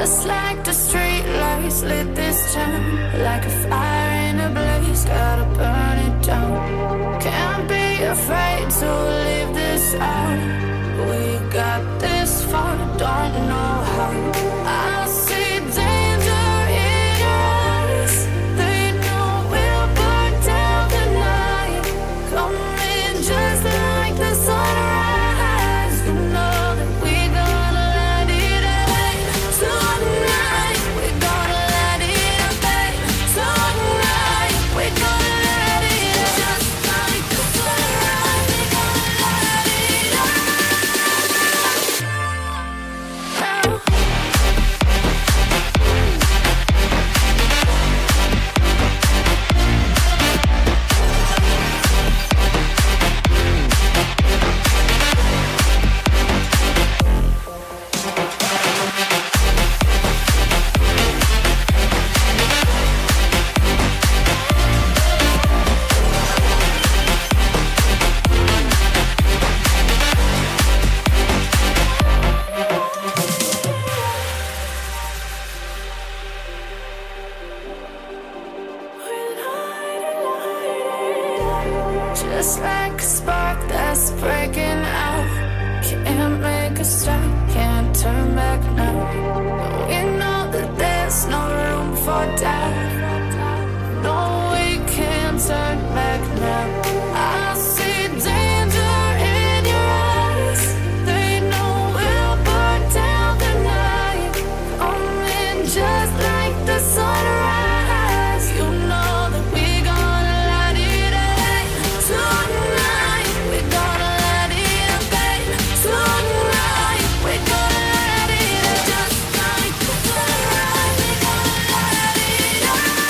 Just like the street lights lit this town, like a fire in a blaze, gotta burn it down. Can't be afraid to leave this out. We got this far, don't know how. I see danger in your eyes. They know we'll burn down the night. Coming just like the sunrise. You know that we're gonna light it up tonight. We're gonna light it up tonight. We're gonna light it up just like the sunrise. We're gonna light it up now. Just like a spark that's breaking out. Can't make a stop, can't turn back now. We know that there's no room for doubt. No, we can't turn back now. I see danger in your eyes. They know we'll burn down the night. Coming just like the sunrise. You know that we're gonna light it up tonight. We're gonna light it up tonight. We're gonna light it up just like the sunrise. We're gonna light it up now.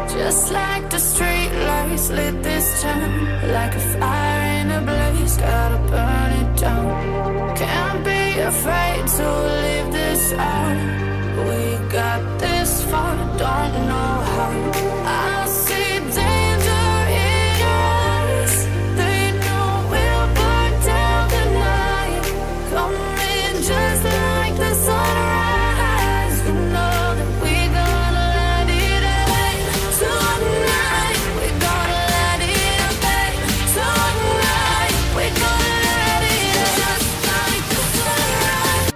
Just like the street lights lit this town, like a fire in a blaze, gotta burn it down. Can't be afraid to leave this out. We got this far, don't know how. I see danger in your eyes. They know we'll burn down the night. Coming just like the sunrise. You know that we're gonna light it up tonight. We're gonna light it up tonight. We're gonna light it up just like the sunrise.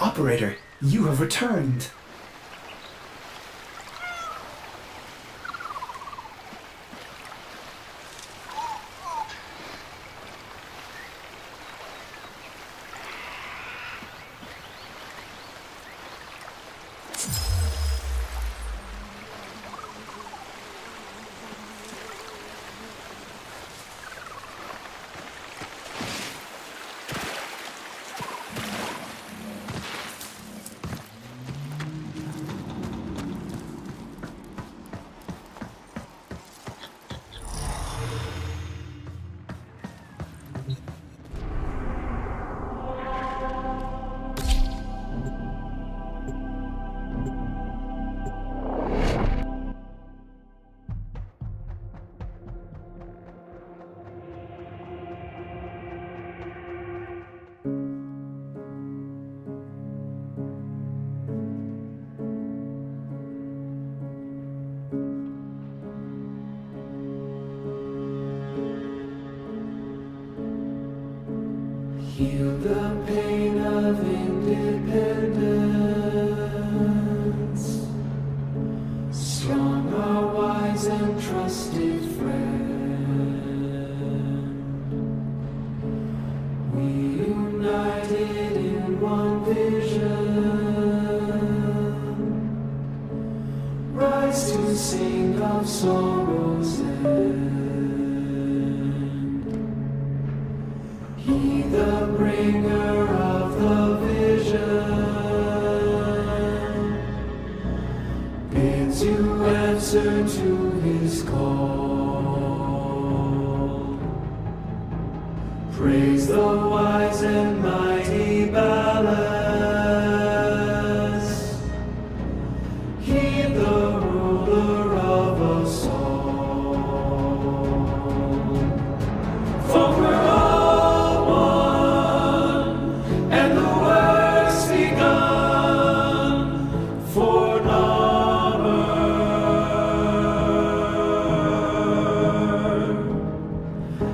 Operator, you have returned. Heal the pain of independence. Strong, our wise and trusted friend. We united in one vision. Rise to sing of sorrow's end. He, the bringer of the vision, bids you answer to his call. Praise the wise and mighty ballast. Heed the ruler of us all. For we're all one, and the work's begun for Narmer.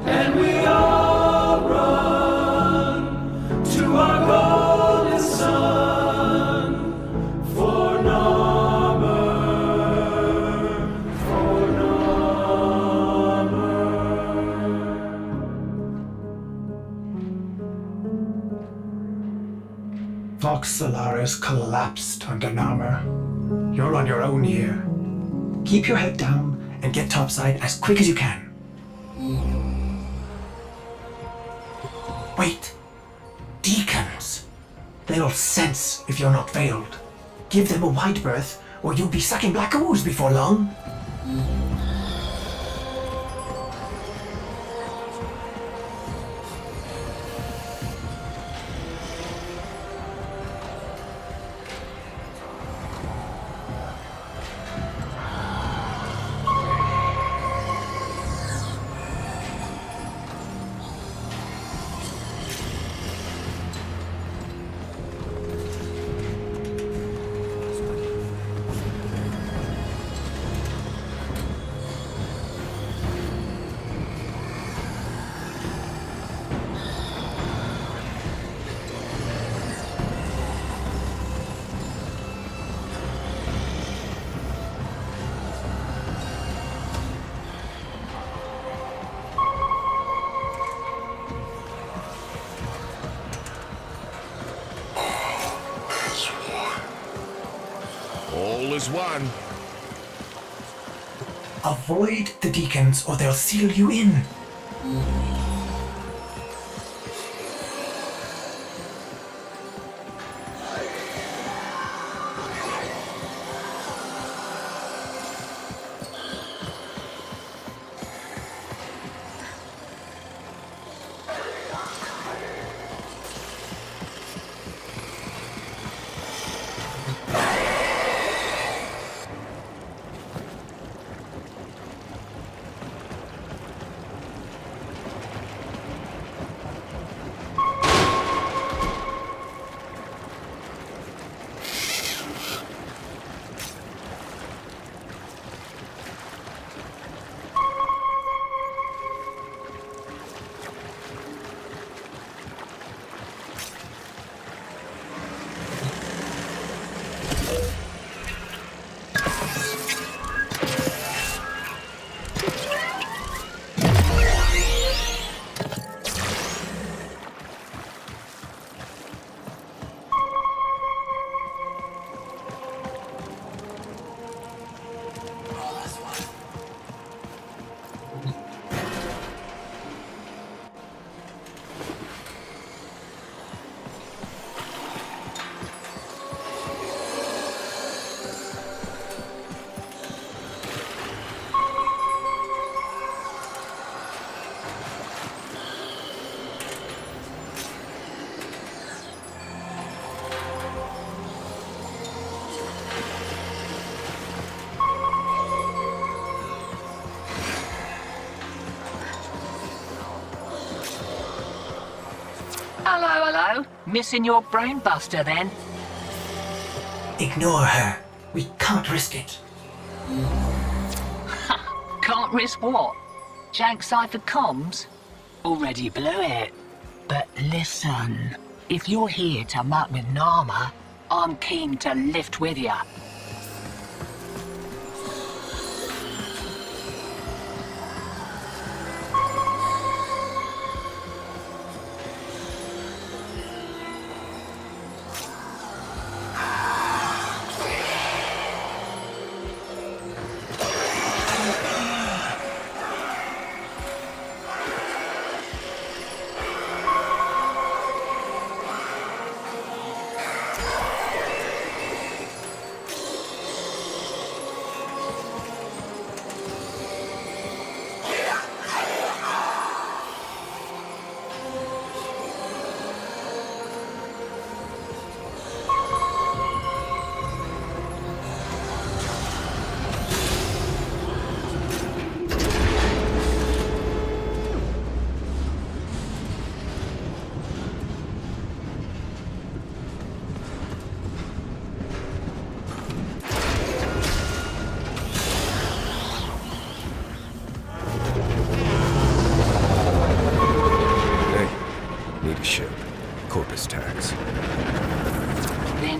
And we all run to our golden sun for Narmer, for Narmer. Vox Solaris collapsed under Narmer. You're on your own here. Keep your head down and get topside as quick as you can. Wait. Deacons. They'll sense if you're not veiled. Give them a wide berth, or you'll be sucking black ooze before long. All is one. Avoid the deacons or they'll seal you in. Hello. Missing your brain buster then? Ignore her. We can't risk it. Can't risk what? Jank cipher comms? Already blew it. But listen, if you're here to muck with Nama, I'm keen to lift with ya.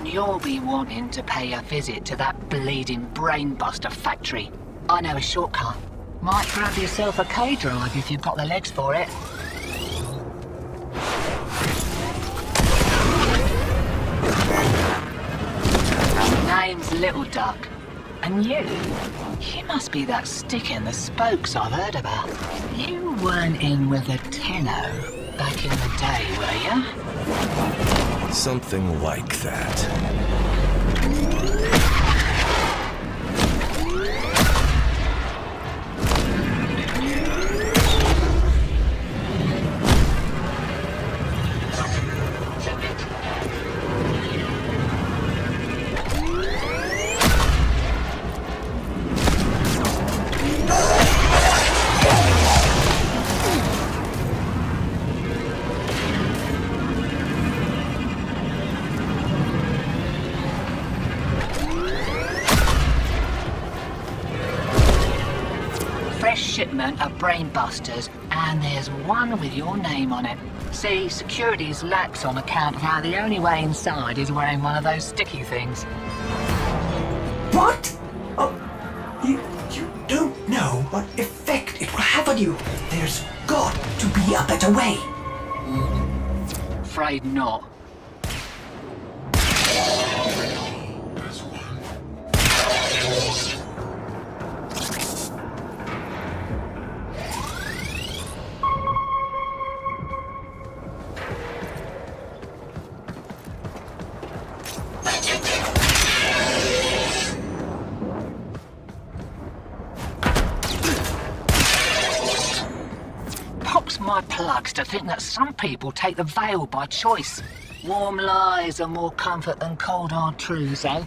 You'll be wanting to pay a visit to that bleeding brainbuster factory. I know a shortcut. Might grab yourself a K-drive if you've got the legs for it. Name's Little Duck. And you must be that stick in the spokes I've heard about. You weren't in with a tenno back in the day, were you? Something like that. Shipment of brainbusters, and there's one with your name on it. See, security's lax on account of how the only way inside is wearing one of those sticky things. What? Oh, you don't know what effect it will have on you. There's got to be a better way. Afraid not. My plugs to think that some people take the veil by choice. Warm lies are more comfort than cold hard truths, eh?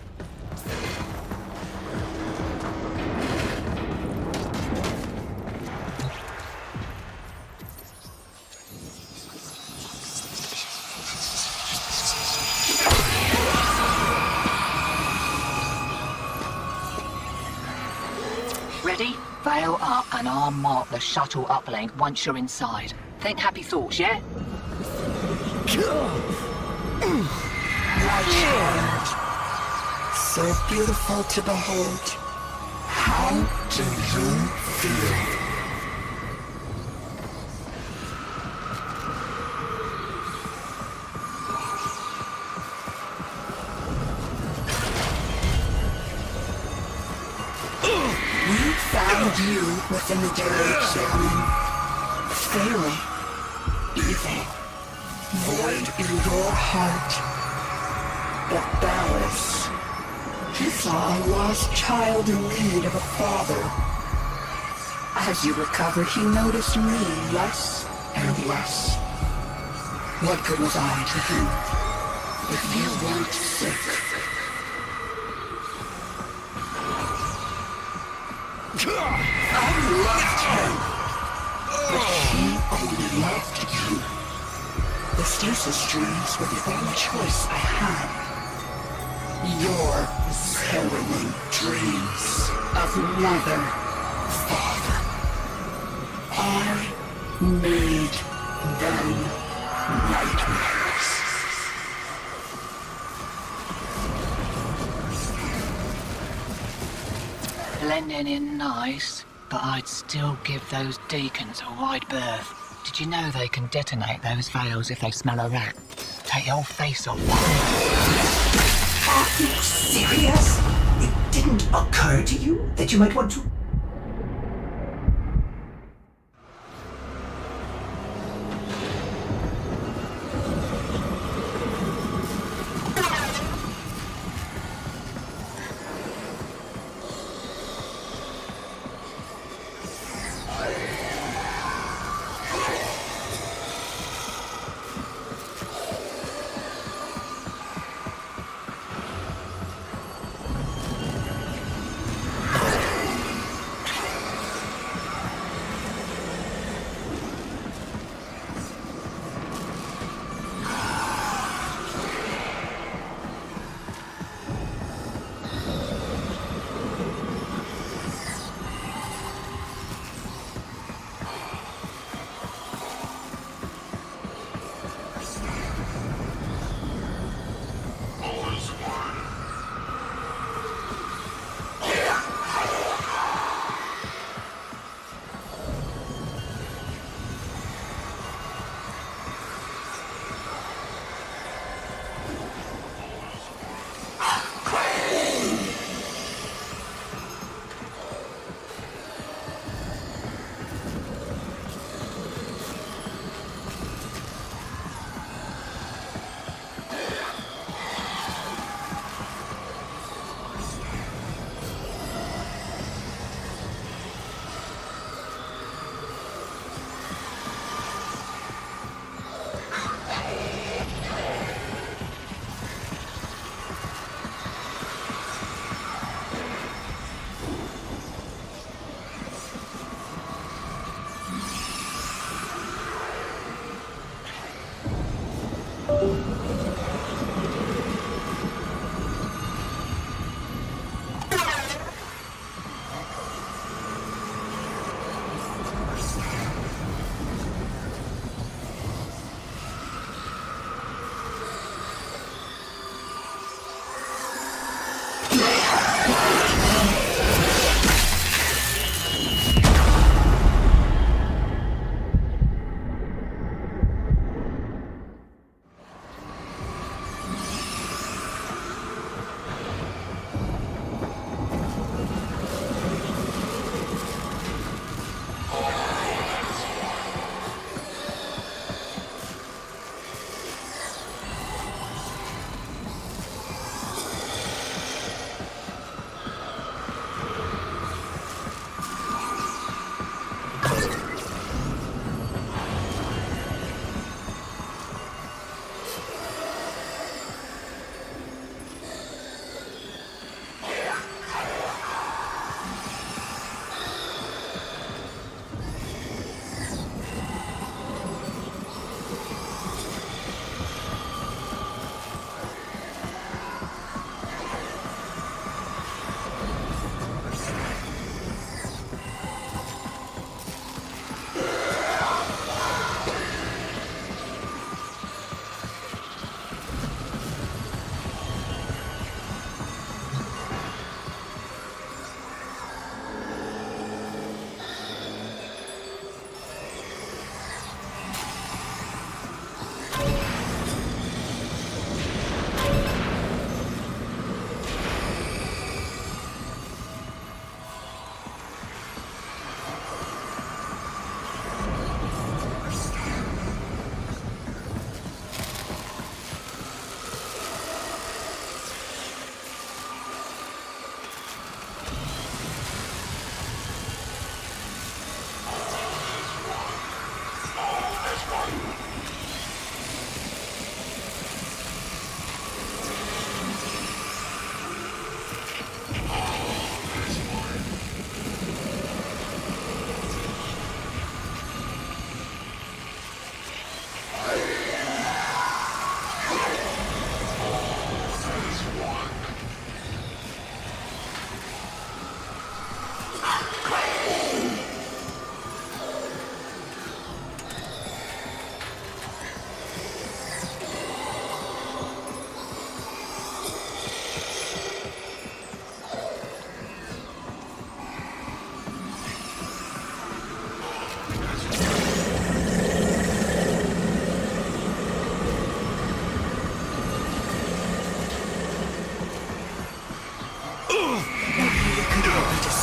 Ready? Veil up and I'll mark the shuttle uplink once you're inside. Think happy thoughts, yeah? So beautiful to behold. How do you feel? We found you within the direction. Failing. Evil. Void in your heart. But Ballas, he saw a lost child in need of a father. As you recovered, he noticed me less and less. What good was I to him if you weren't sick? I loved him, but he only loved you. The stasis dreams were the only choice I had. Your harrowing dreams of mother, father. I made them nightmares. Blending in nice, but I'd still give those deacons a wide berth. Did you know they can detonate those veils if they smell a rat? Take your face off. Are you serious? It didn't occur to you that you might want to...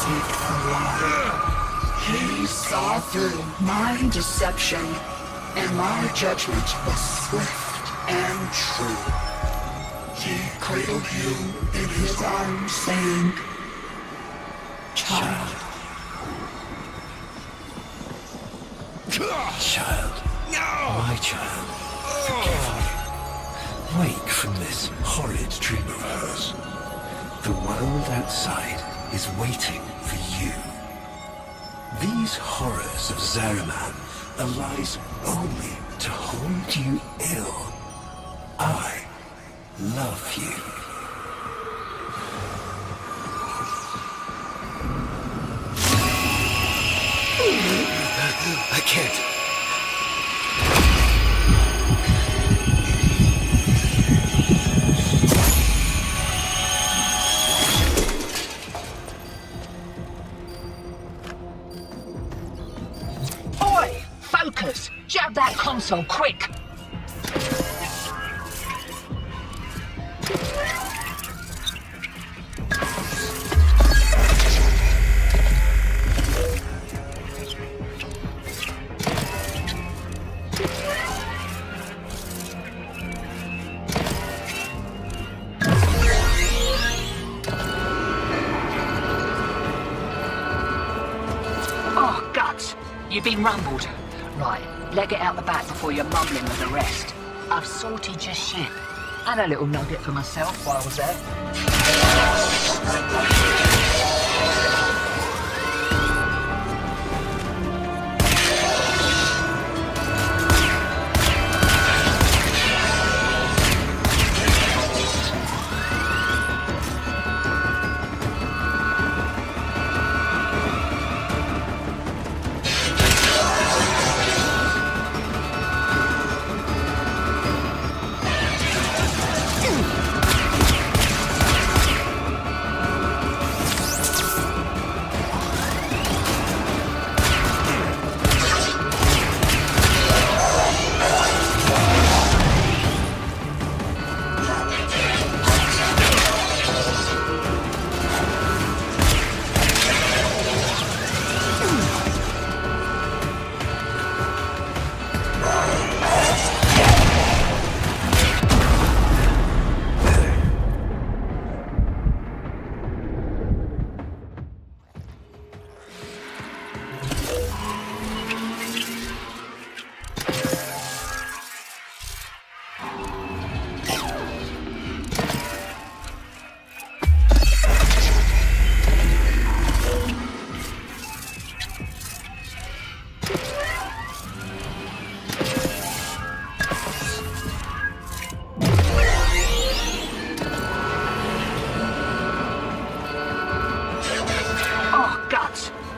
seek the light. He saw through my deception, and my judgment was swift and true. He cradled you in his arms, saying, "Child." Child. My child. Forgive me. Wake from this horrid dream of hers. The world outside is waiting for you. These horrors of Zariman arise only to hold you ill. I love you. I can't. Oi! Focus! Jab that console, quick! Oh, guts! You've been rumbled. Right, leg it out the back before you're mumbling with the rest. I've sorted your ship. And a little nugget for myself while I was there.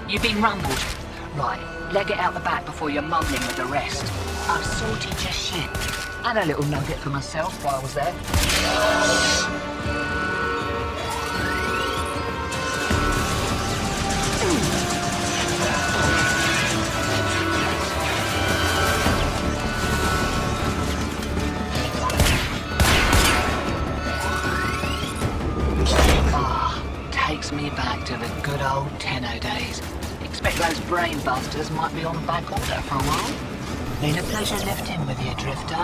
You've been rumbled. Right, leg it out the back before you're mumbling with the rest. I've sorted your ship. And a little nugget for myself while I was there. Takes me back to the good old Tenno days. Expect those brain busters might be on back order for a while. Been a pleasure lifting with you, Drifter.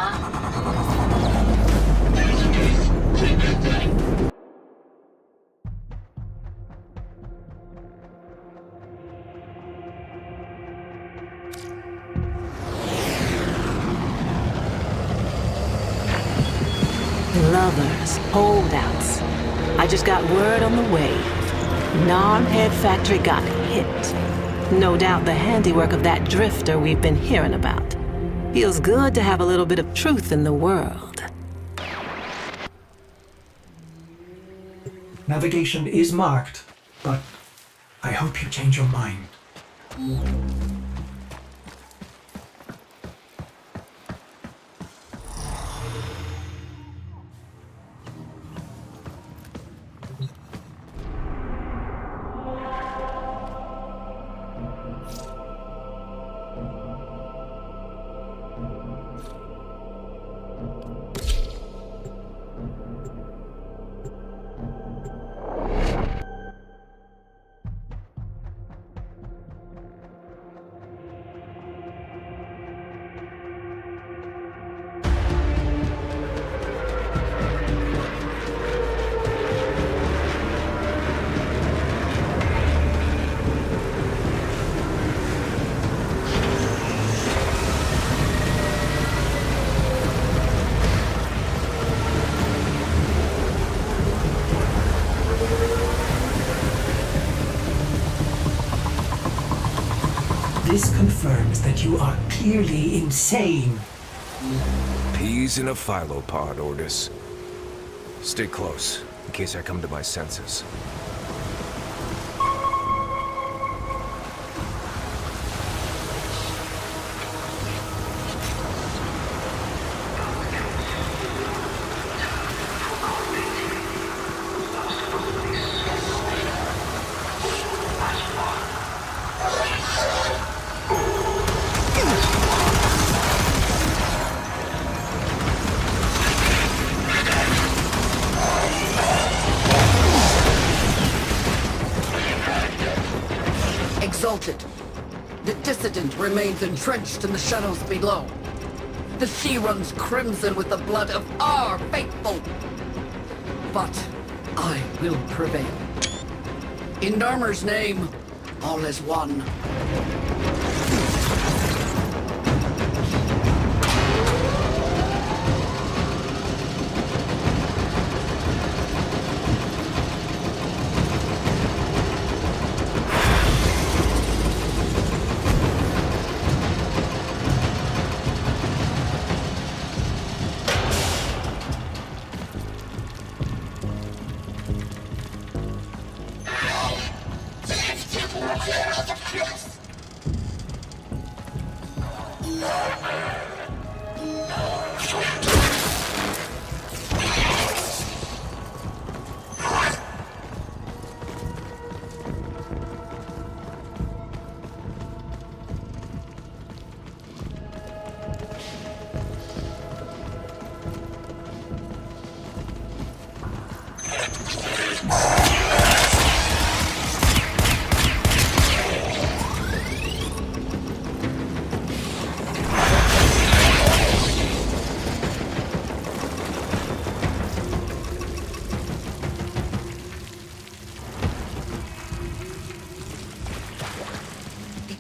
Lovers, holdouts. I just got word on the way. Gnarhead Factory got hit. No doubt the handiwork of that drifter we've been hearing about. Feels good to have a little bit of truth in the world. Navigation is marked, but I hope you change your mind. This confirms that you are clearly insane. Peas in a phylopod, Ordis. Stay close, in case I come to my senses. Exalted. The dissident remains entrenched in the shadows below. The sea runs crimson with the blood of our faithful. But I will prevail. In Narmer's name, all is one.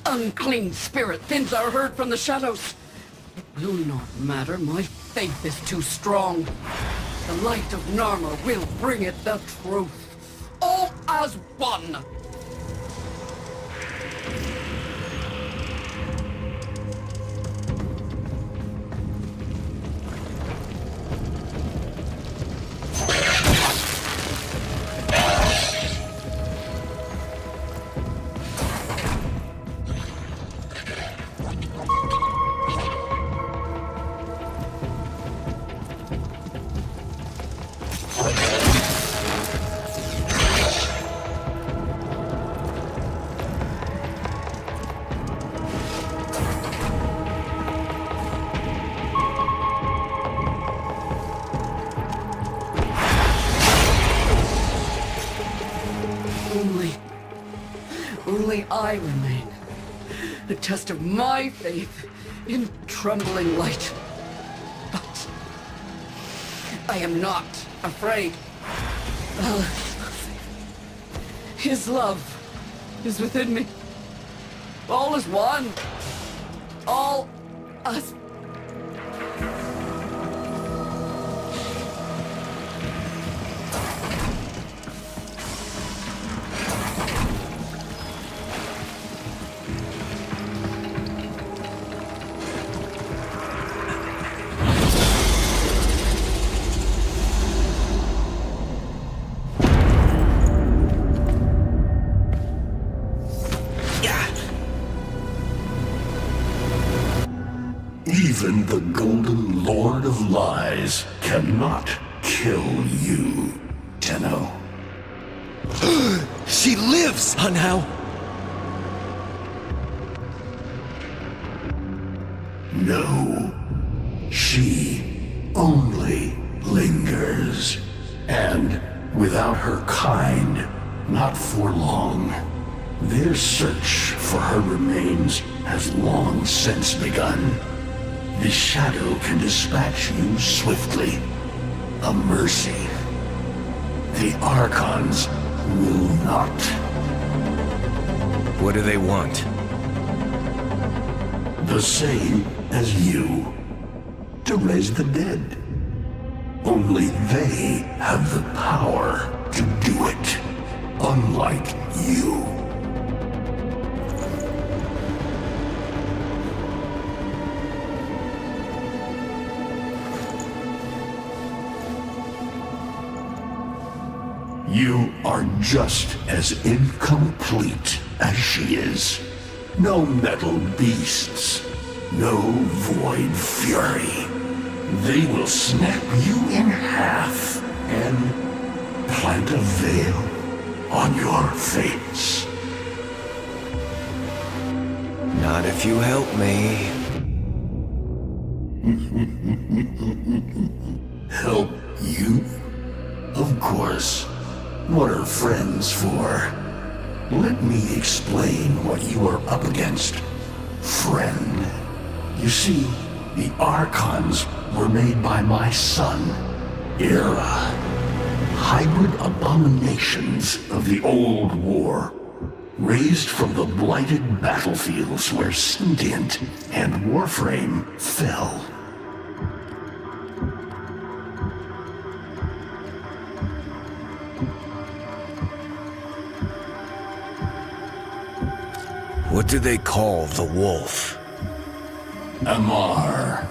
Unclean spirit thins are heard from the shadows. It will not matter. My faith is too strong. The light of Narmer will bring it the truth. All as one. Only I remain. The test of my faith in trembling light. But I am not afraid. His love is within me. All is one. All us. Even the Golden Lord of Lies cannot kill you, Tenno. She lives, somehow. No. She only lingers. And without her kind, not for long. Their search for her remains has long since begun. The shadow can dispatch you swiftly. A mercy. The Archons will not. What do they want? The same as you. To raise the dead. Only they have the power to do it. Unlike you. You are just as incomplete as she is. No metal beasts, no void fury. They will snap you in half and plant a veil on your face. Not if you help me. Help you? Of course. What are friends for? Let me explain what you are up against, friend. You see, the Archons were made by my son, Era. Hybrid abominations of the old war, raised from the blighted battlefields where Sentient and Warframe fell. What do they call the wolf? Amar.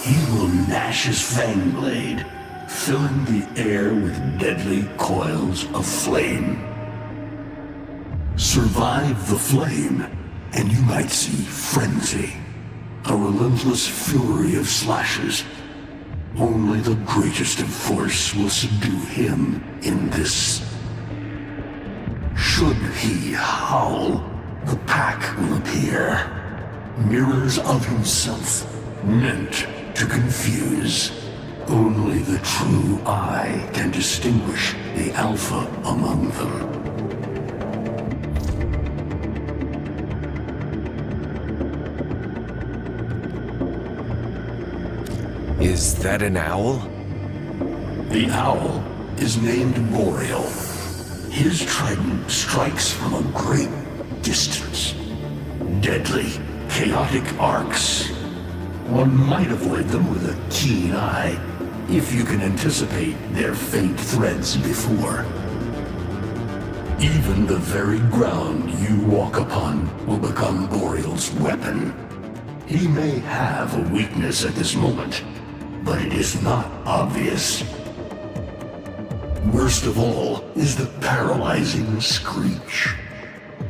He will gnash his fang blade, filling the air with deadly coils of flame. Survive the flame, and you might see frenzy, a relentless fury of slashes. Only the greatest of force will subdue him in this. Should he howl, the pack will appear. Mirrors of himself, meant to confuse. Only the true eye can distinguish the alpha among them. Is that an owl? The owl is named Boreal. His trident strikes from a great distance. Deadly, chaotic arcs. One might avoid them with a keen eye, if you can anticipate their faint threads before. Even the very ground you walk upon will become Boreal's weapon. He may have a weakness at this moment, but it is not obvious. Worst of all is the paralyzing screech.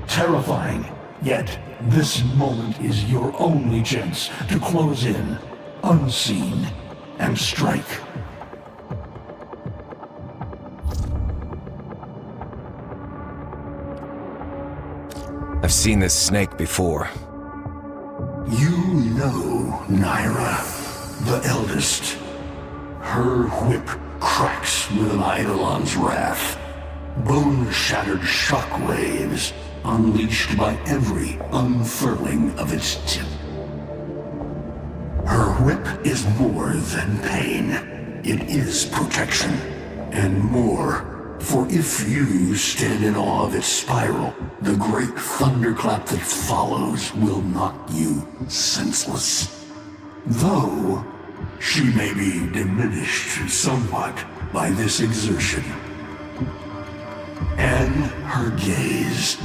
Terrifying, yet this moment is your only chance to close in, unseen, and strike. I've seen this snake before. You know Naira, the eldest. Her whip cracks with an Eidolon's wrath. Bone-shattered shockwaves unleashed by every unfurling of its tip. Her whip is more than pain. It is protection, and more. For if you stand in awe of its spiral, the great thunderclap that follows will knock you senseless. Though, she may be diminished somewhat by this exertion. And her gaze.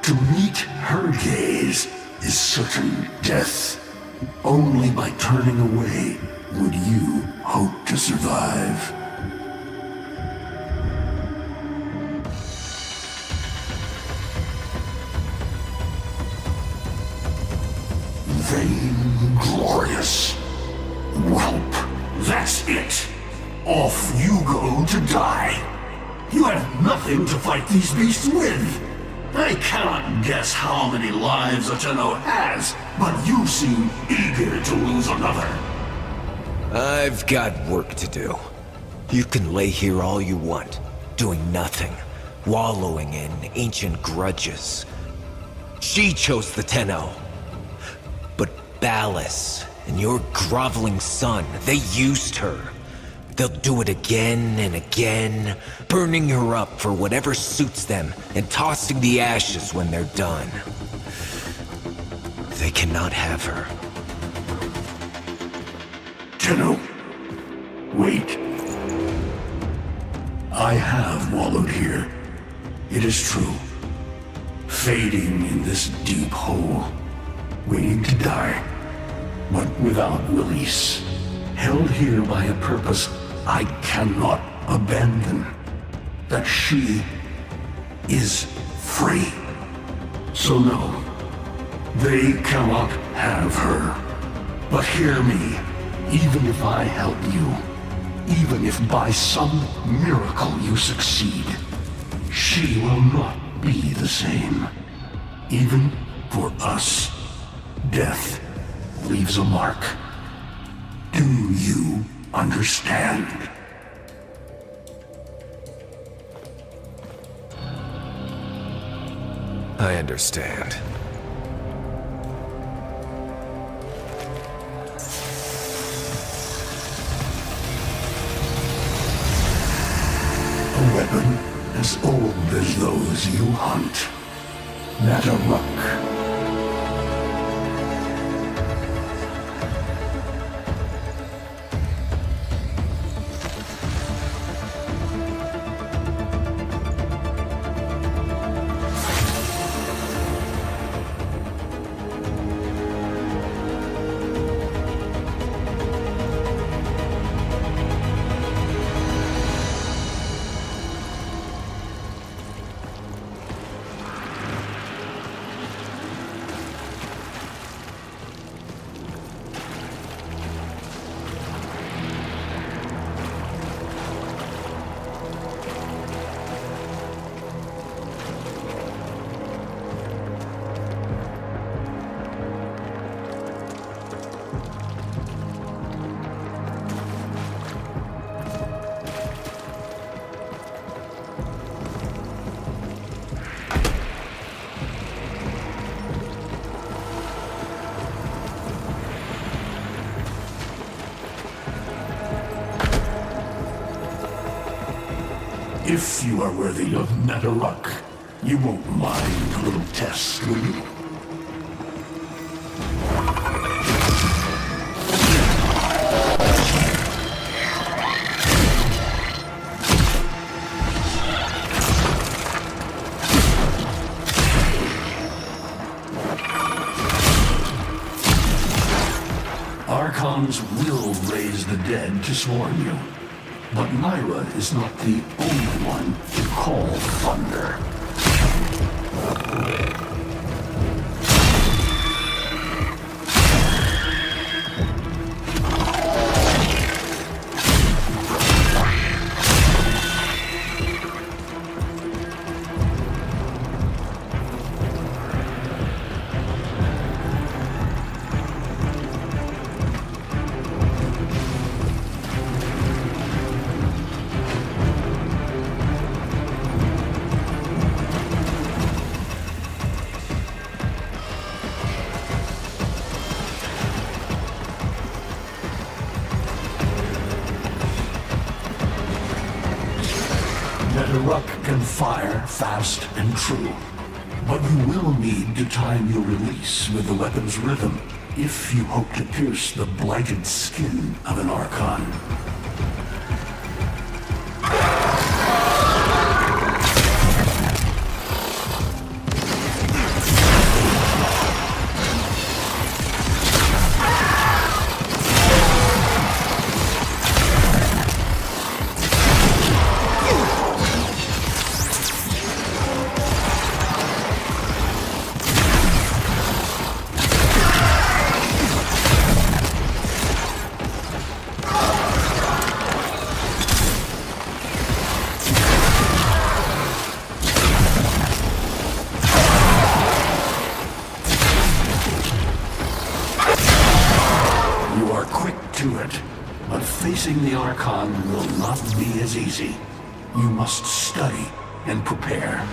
To meet her gaze is certain death. Only by turning away would you hope to survive. Vainglorious. Whelp, that's it. Off you go to die. You have nothing to fight these beasts with. I cannot guess how many lives a Tenno has, but you seem eager to lose another. I've got work to do. You can lay here all you want, doing nothing, wallowing in ancient grudges. She chose the Tenno. But Ballas and your groveling son, they used her. They'll do it again and again, burning her up for whatever suits them and tossing the ashes when they're done. They cannot have her. Tenno, wait. I have wallowed here. It is true. Fading in this deep hole, waiting to die, but without release. Held here by a purpose I cannot abandon. that she is free. So no, they cannot have her. But hear me, even if I help you, even if by some miracle you succeed, she will not be the same. Even for us, death leaves a mark. Do you understand? I understand. A weapon as old as those you hunt. Nataruk. If you are worthy of Nataruk, you won't mind a little test, will you? Archons will raise the dead to swarm you. But Myra is not the only one to call thunder. Nataruk can fire fast and true, but you will need to time your release with the weapon's rhythm if you hope to pierce the blighted skin of an Archon. But facing the Archon will not be as easy. You must study and prepare.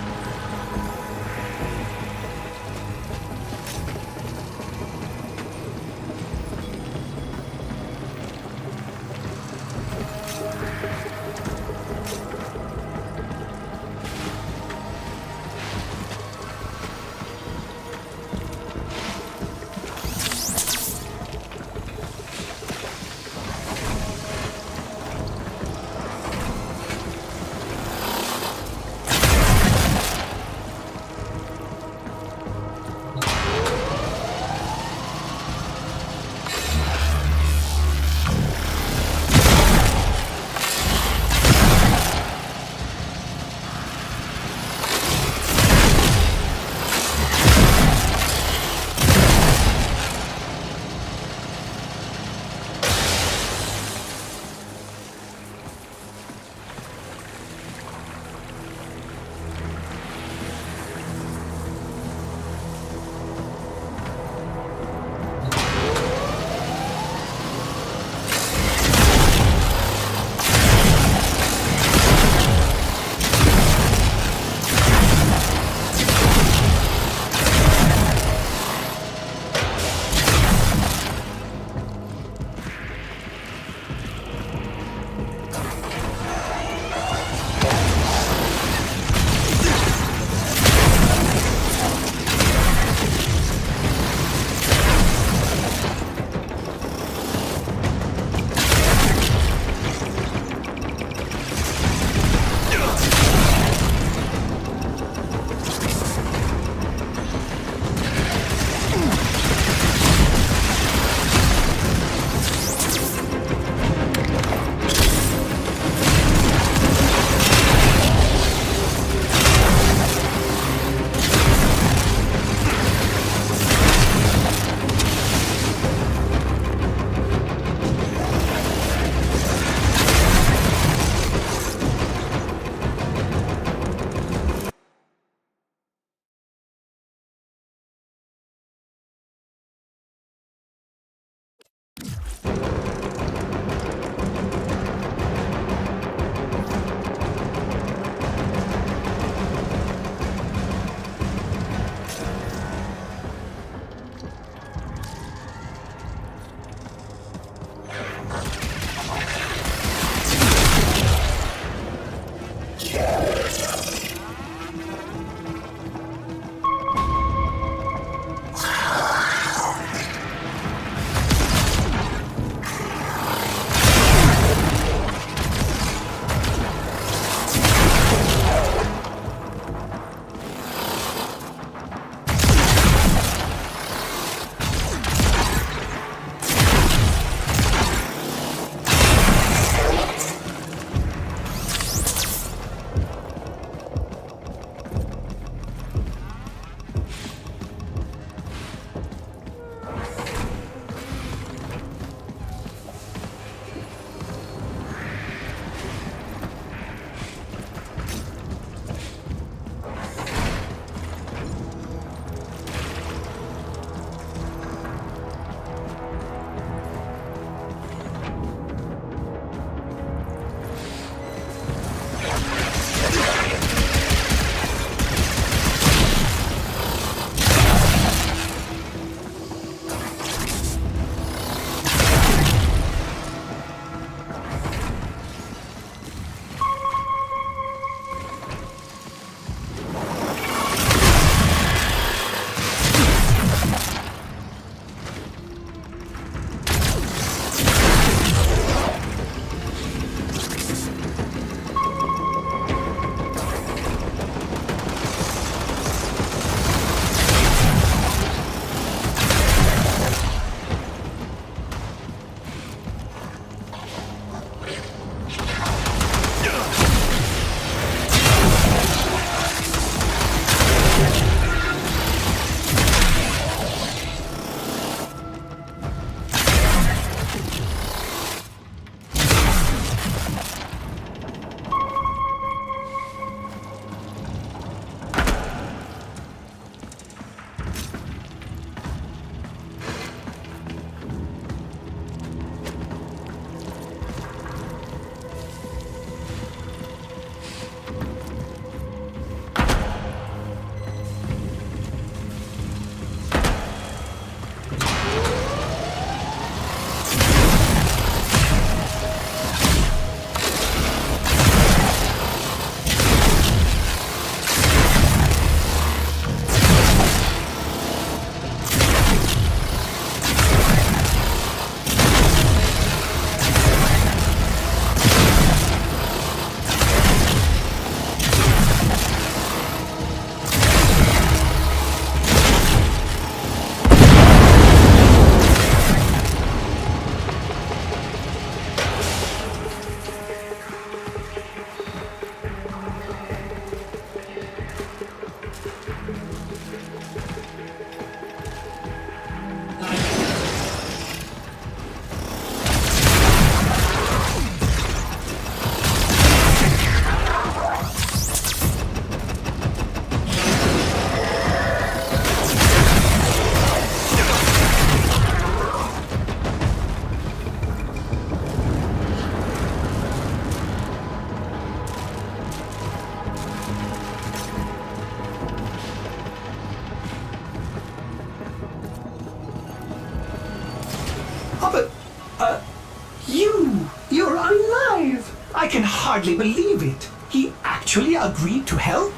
You're alive! I can hardly believe it. He actually agreed to help?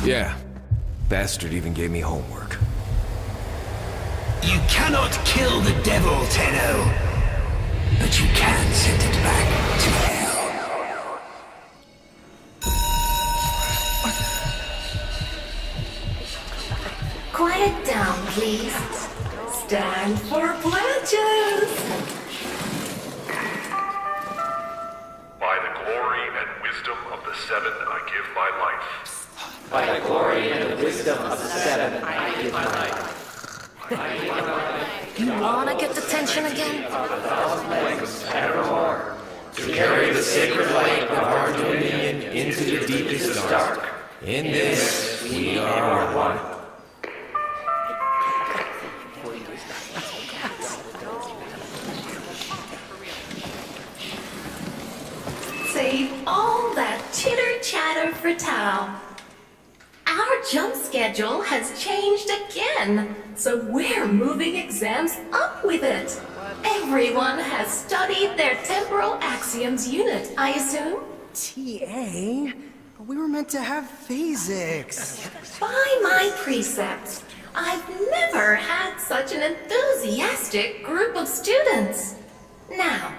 Yeah. Bastard even gave me homework. You cannot kill the devil, Tenno. But you can send it back to hell. Quiet down, please. Stand for pledges. By the glory and wisdom of the Seven, I give my life. By the glory and the wisdom of the Seven, I give my life. You wanna get the tension again? Evermore, to carry the sacred light of our dominion into the deepest dark. In this, we are one. Save all that chitter-chatter for Tao. Our jump schedule has changed again, so we're moving exams up with it. Everyone has studied their temporal axioms unit, I assume? TA? We were meant to have physics. By my precepts, I've never had such an enthusiastic group of students. Now,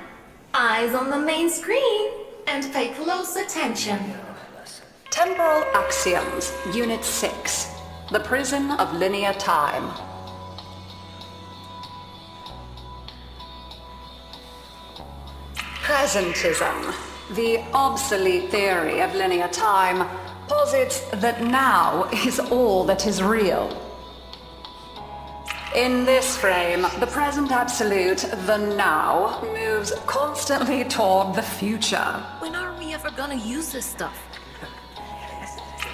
eyes on the main screen and pay close attention. Temporal Axioms, Unit 6. The Prison of Linear Time. Presentism, the obsolete theory of linear time, posits that now is all that is real. In this frame, the present absolute, the now, moves constantly toward the future. When are we ever gonna use this stuff?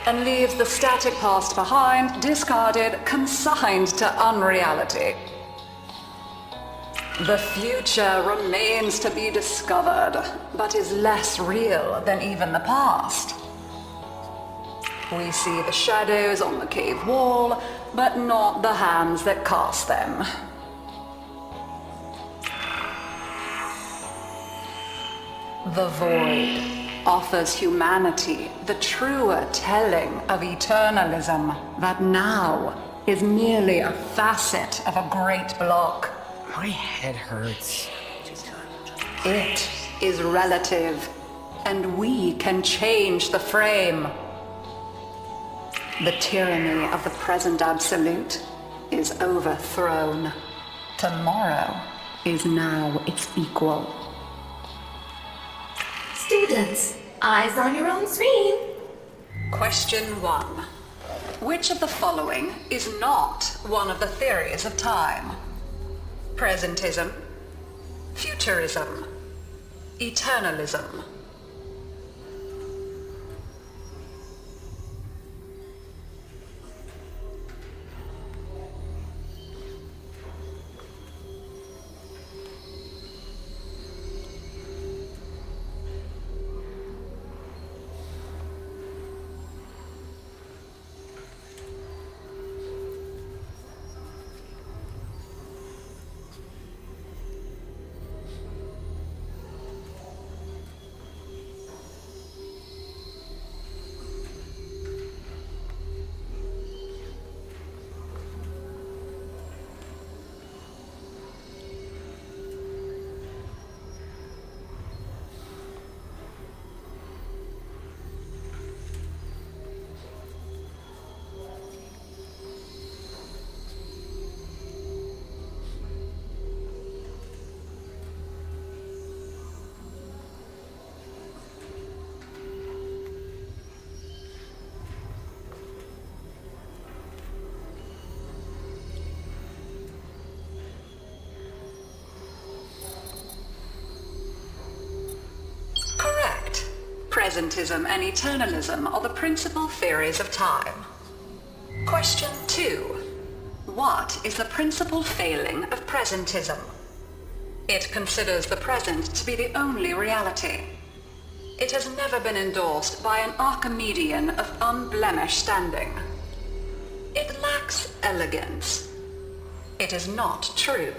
And leaves the static past behind, discarded, consigned to unreality. The future remains to be discovered, but is less real than even the past. We see the shadows on the cave wall, but not the hands that cast them. The void offers humanity the truer telling of eternalism, that now is merely a facet of a great block. My head hurts. It is relative, and we can change the frame. The tyranny of the present absolute is overthrown. Tomorrow is now its equal. Students, eyes on your own screen. Question 1. Which of the following is not one of the theories of time? Presentism, futurism, eternalism. Presentism and eternalism are the principal theories of time. Question 2. What is the principal failing of presentism? It considers the present to be the only reality. It has never been endorsed by an Archimedean of unblemished standing. It lacks elegance. It is not true.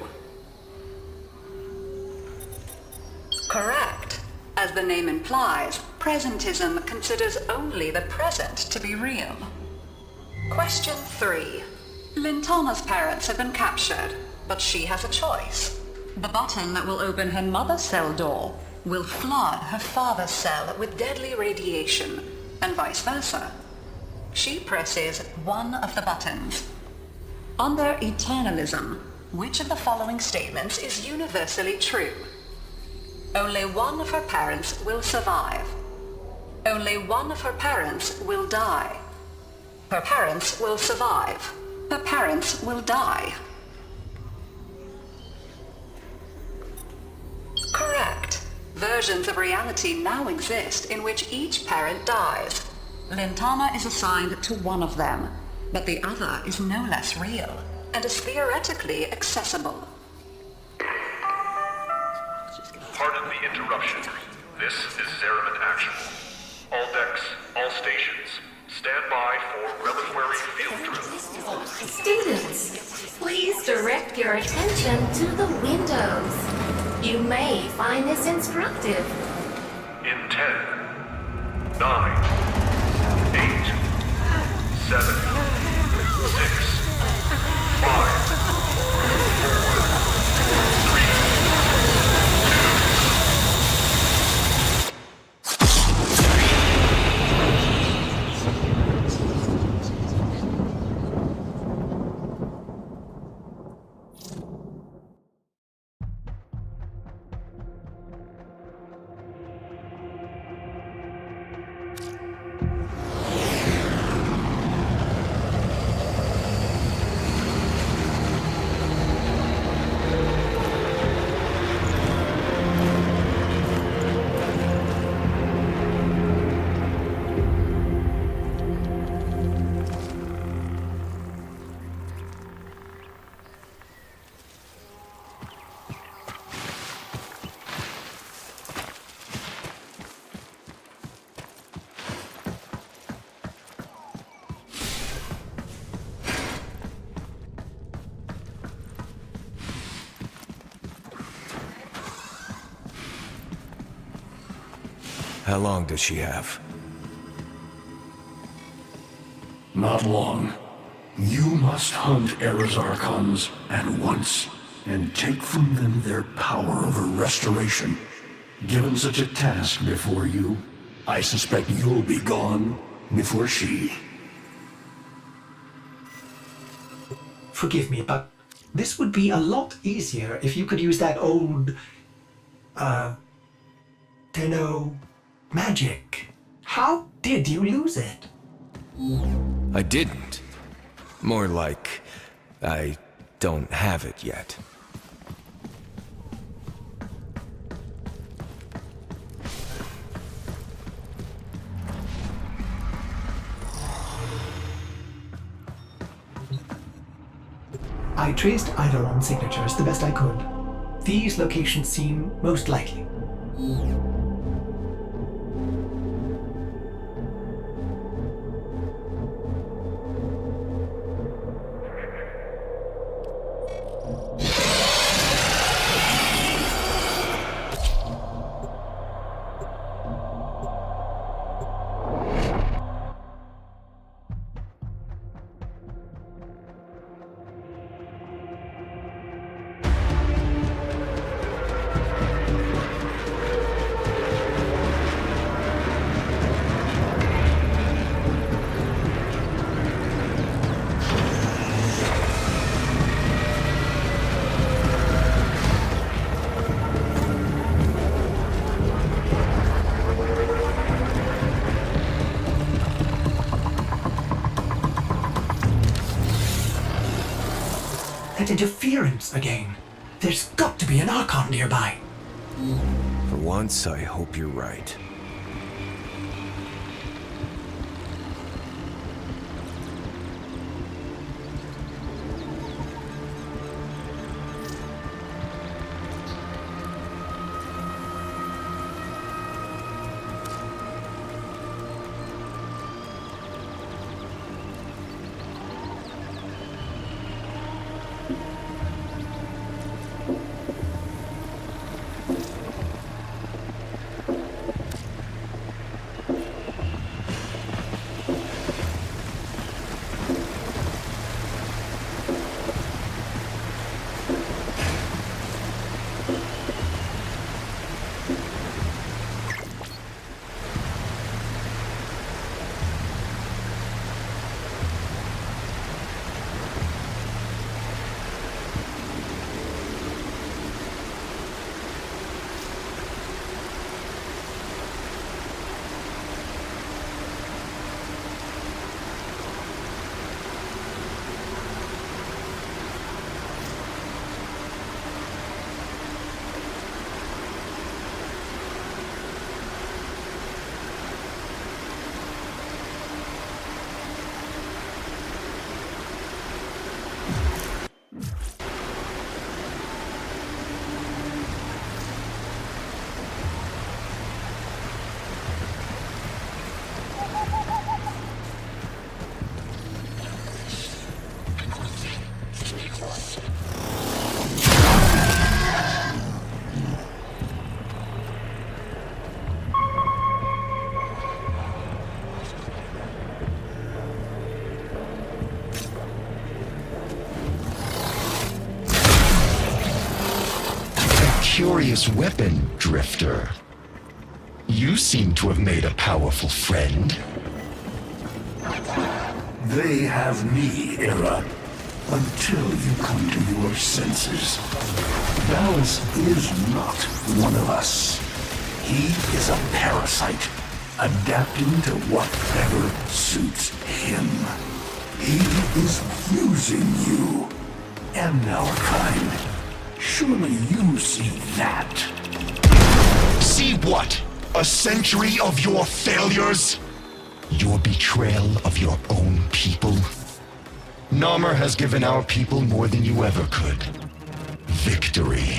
Correct. As the name implies, presentism considers only the present to be real. Question 3. Lintana's parents have been captured, but she has a choice. The button that will open her mother's cell door will flood her father's cell with deadly radiation, and vice versa. She presses one of the buttons. Under eternalism, which of the following statements is universally true? Only one of her parents will survive. Only one of her parents will die. Her parents will survive. Her parents will die. Correct. Versions of reality now exist in which each parent dies. Lintana is assigned to one of them, but the other is no less real and is theoretically accessible. Pardon the interruption. This is Zeraman Actual. All decks, all stations, stand by for reliquary field drill. Students, please direct your attention to the windows. You may find this instructive. In 10, 9, 8, 7, 6, 5, 4, 3, How long does she have? Not long. You must hunt Archons at once, and take from them their power over restoration. Given such a task before you, I suspect you'll be gone before she. Forgive me, but this would be a lot easier if you could use that old, Tenno magic. How did you lose it? I didn't. More like, I don't have it yet. I traced Eidolon's signatures the best I could. These locations seem most likely. That interference again. There's got to be an Archon nearby. For once, I hope you're right. curious weapon, Drifter. You seem to have made a powerful friend. They have me, Era, until you come to your senses. Balance is not one of us. He is a parasite, adapting to whatever suits him. He is using you and our kind. Surely you see that. See what? A century of your failures? Your betrayal of your own people? Narmer has given our people more than you ever could. Victory.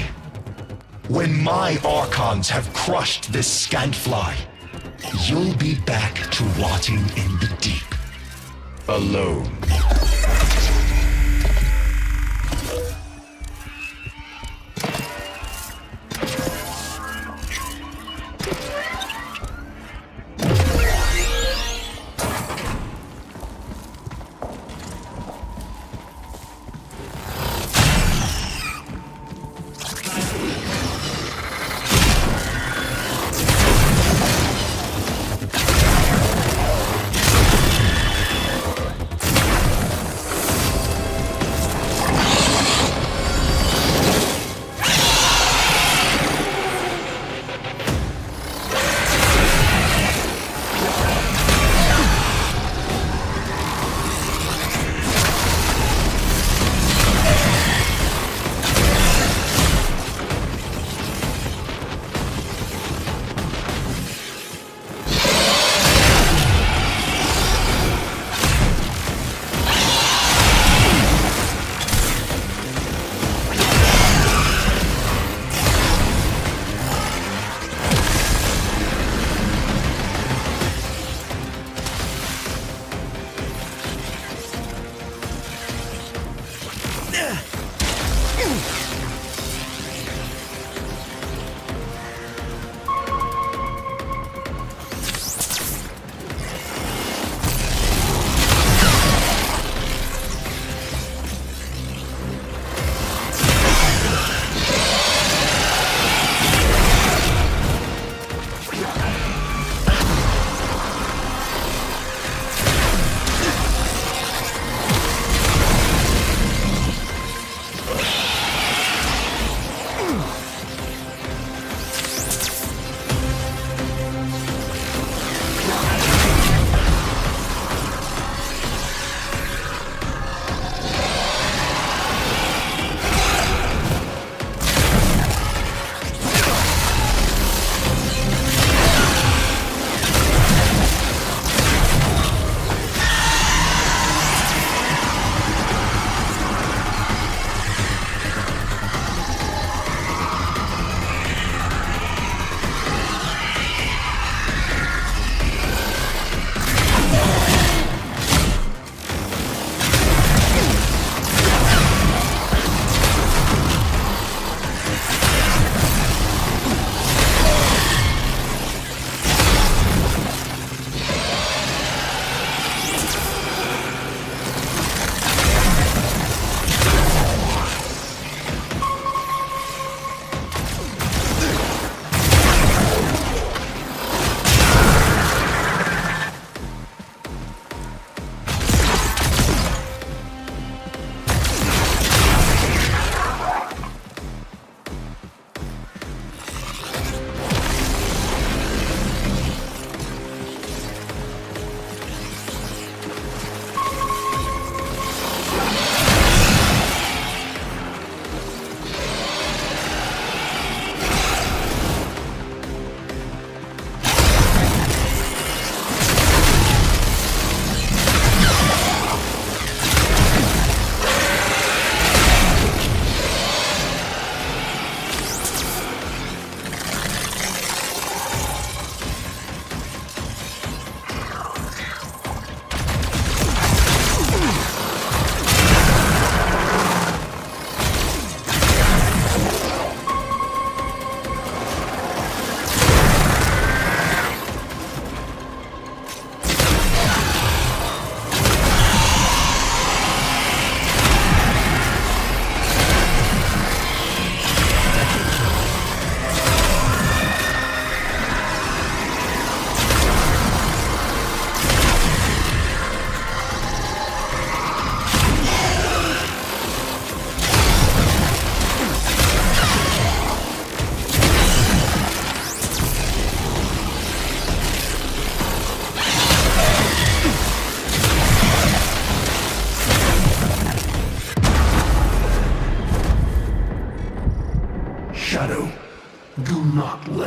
When my Archons have crushed this scantfly, you'll be back to rotting in the deep. Alone.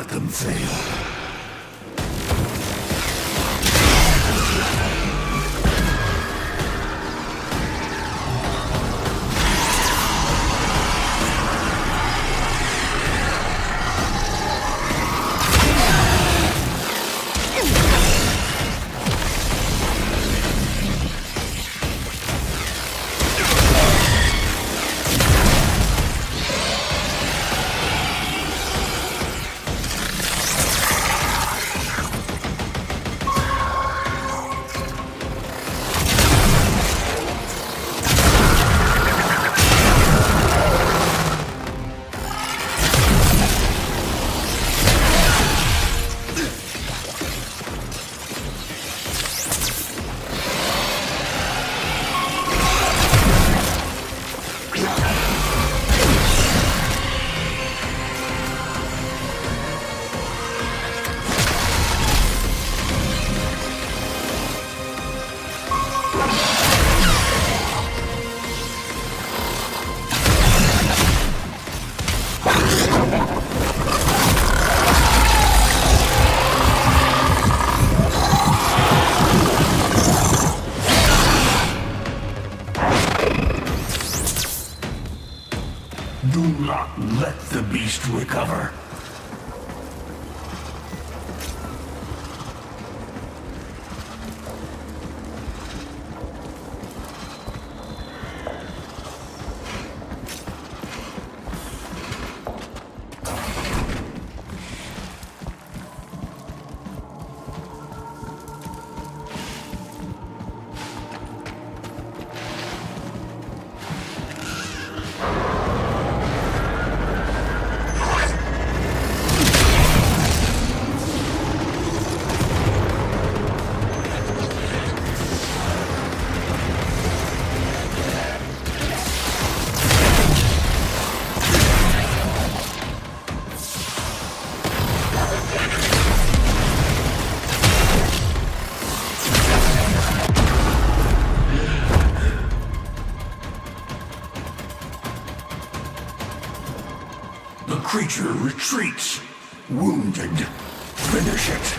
let them fail. Do not let the beast recover. The creature retreats, wounded. Finish it.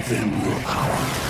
them your power.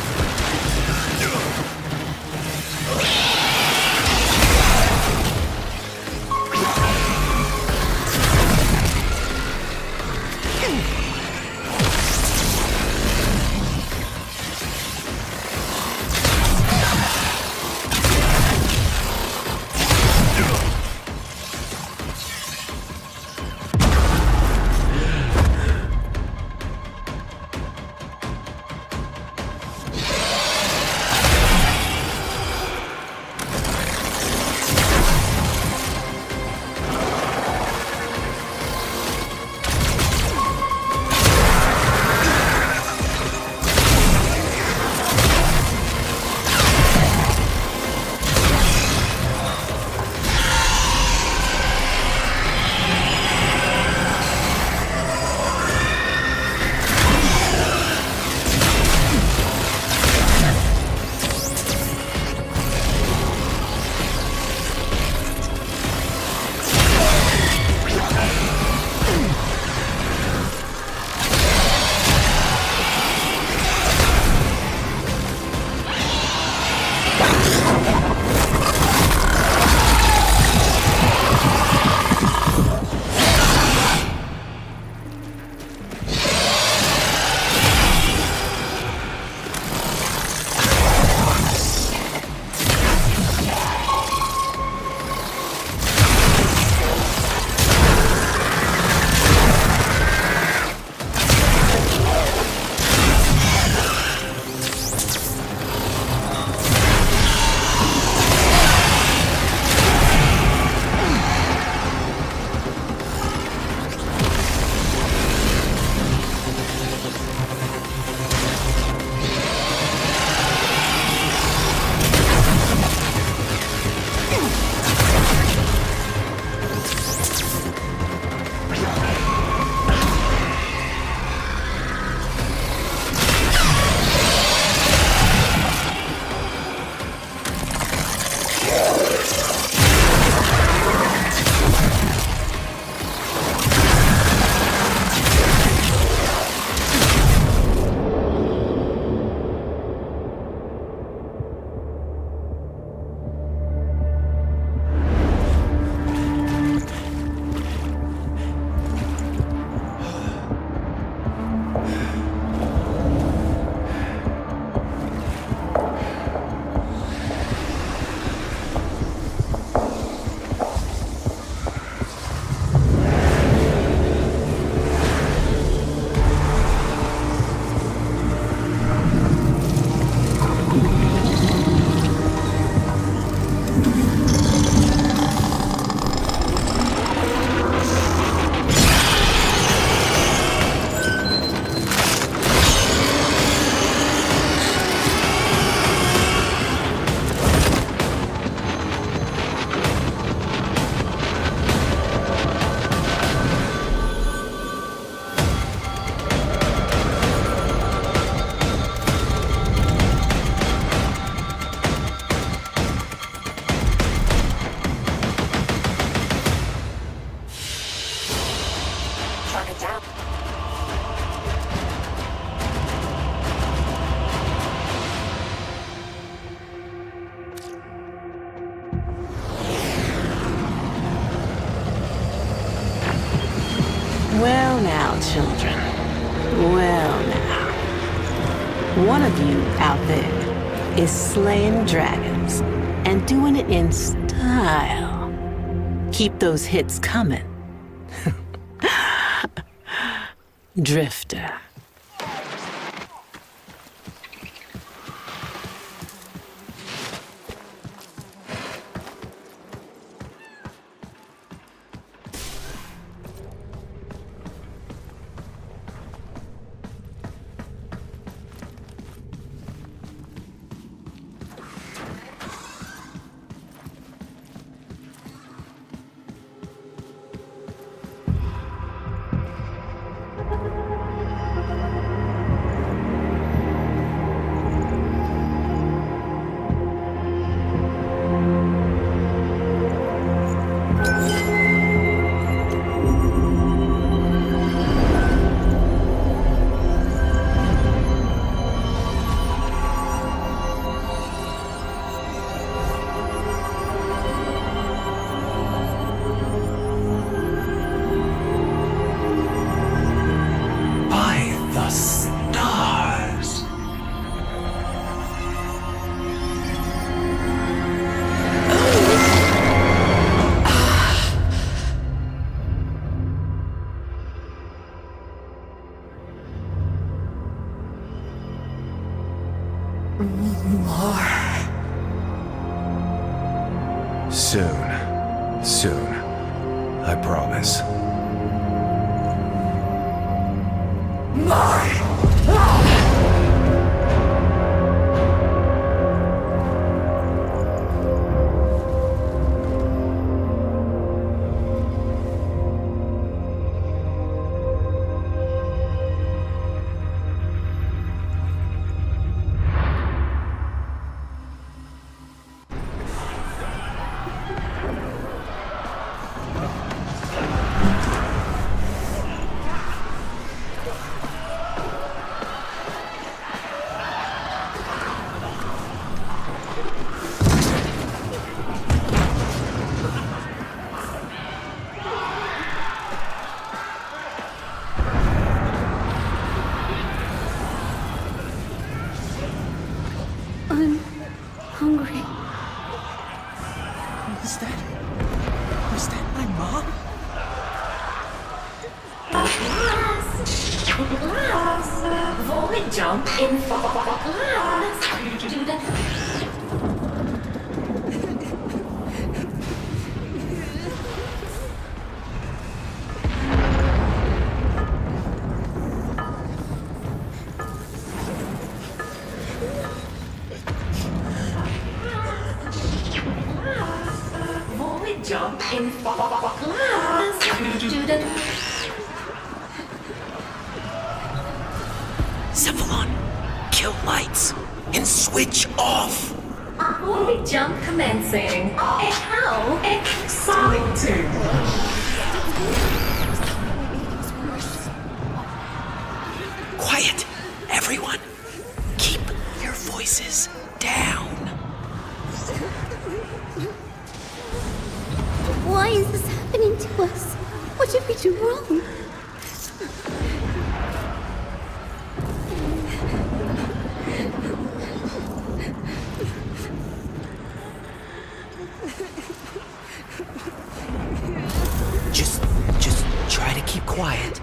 Well now, children. Well now. One of you out there is slaying dragons and doing it in style. Keep those hits coming. Drifter. Soon. Soon. I promise. I'm hungry. Was that my mom? Void jump in glass. Do the void jump in glass. Do the Cephalon, kill lights and switch off. void jump commencing. How exciting! Quiet, everyone. Keep your voices down. Why is this happening to us? What did we do wrong? Just try to keep quiet.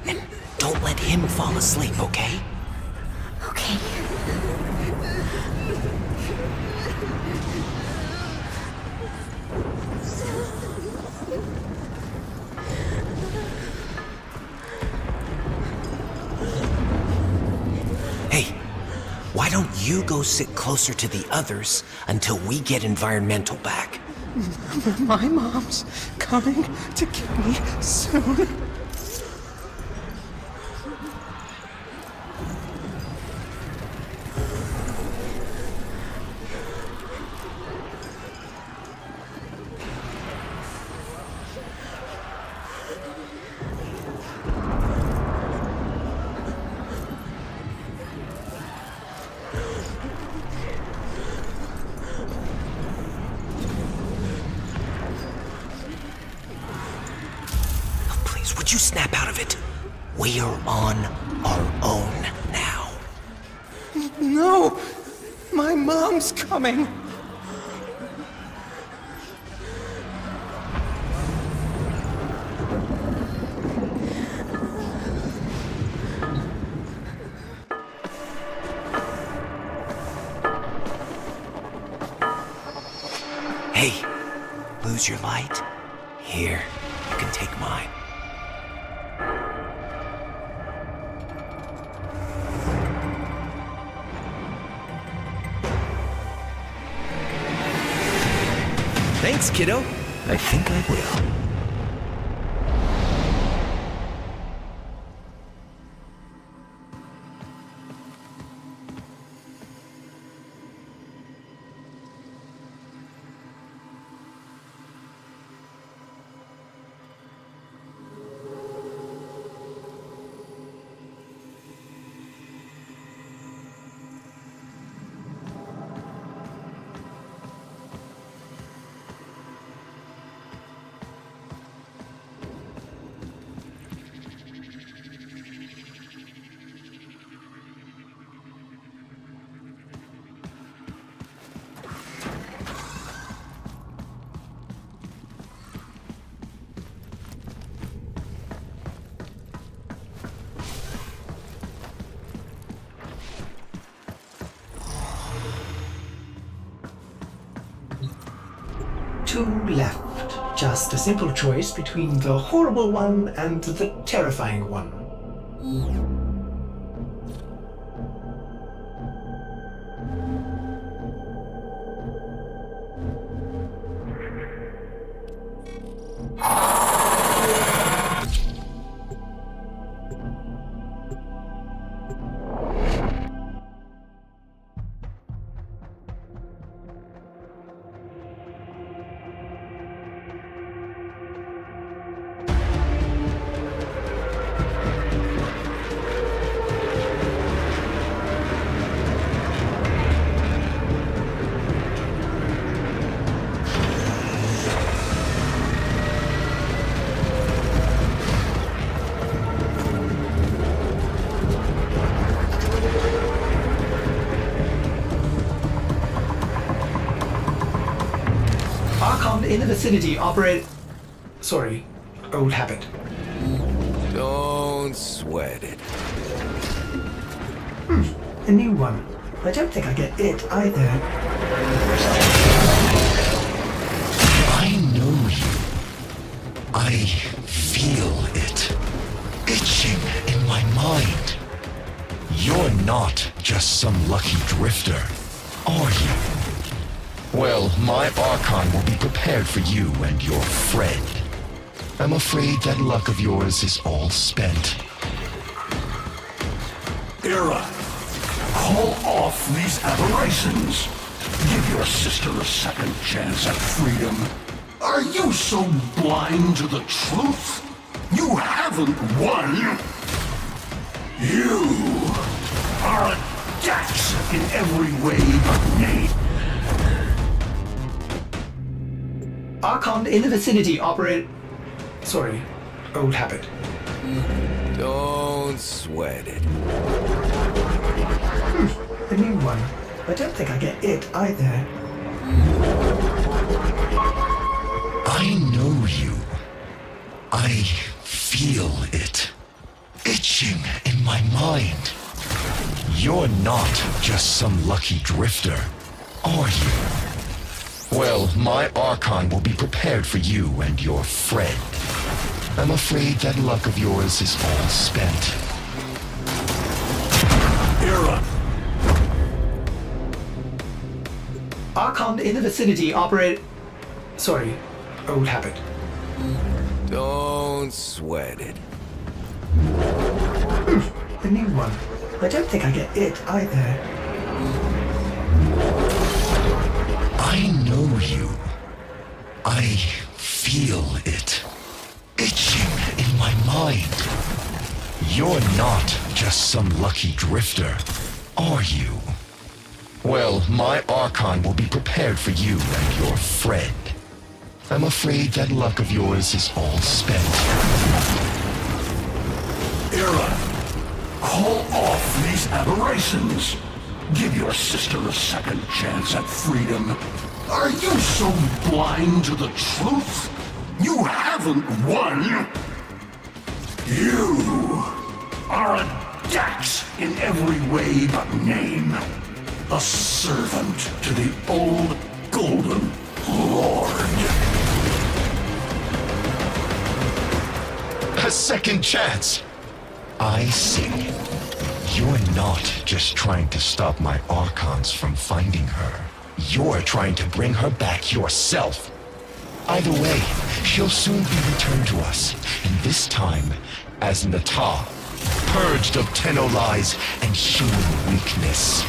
And don't let him fall asleep, okay? Okay. Hey, why don't you go sit closer to the others until we get environmental back? My mom's coming to get me soon. Would you snap out of it? We are on our own now. No! My mom's coming! Hey, lose your light? Here, you can take mine. Thanks, kiddo. I think I will. two left. Just a simple choice between the horrible one and the terrifying one. In the vicinity operate... Sorry, old habit. Don't sweat it. A new one. I don't think I get it either. I know you. I feel it. Itching in my mind. You're not just some lucky drifter, are you? Well, my Archon will be prepared for you and your friend. I'm afraid that luck of yours is all spent. Era, call off these aberrations. Give your sister a second chance at freedom. Are you so blind to the truth? You haven't won. You are a Dax in every way but name. Archon in the vicinity operate... Sorry, old habit. Don't sweat it. A new one. I don't think I get it either. I know you. I feel it. Itching in my mind. You're not just some lucky drifter, are you? Well, my Archon will be prepared for you and your friend. I'm afraid that luck of yours is all spent. Era! Archon in the vicinity operate... Sorry, old habit. Don't sweat it. A new one. I don't think I get it either. I know you. I feel it. Itching in my mind. You're not just some lucky drifter, are you? Well, my Archon will be prepared for you and your friend. I'm afraid that luck of yours is all spent. Era, call off these aberrations. Give your sister a second chance at freedom. Are you so blind to the truth? You haven't won. You are a Dax in every way but name. A servant to the old Golden Lord. A second chance. I see. You're not just trying to stop my Archons from finding her. You're trying to bring her back yourself. Either way, she'll soon be returned to us, and this time as Nata, purged of Tenno lies and human weakness.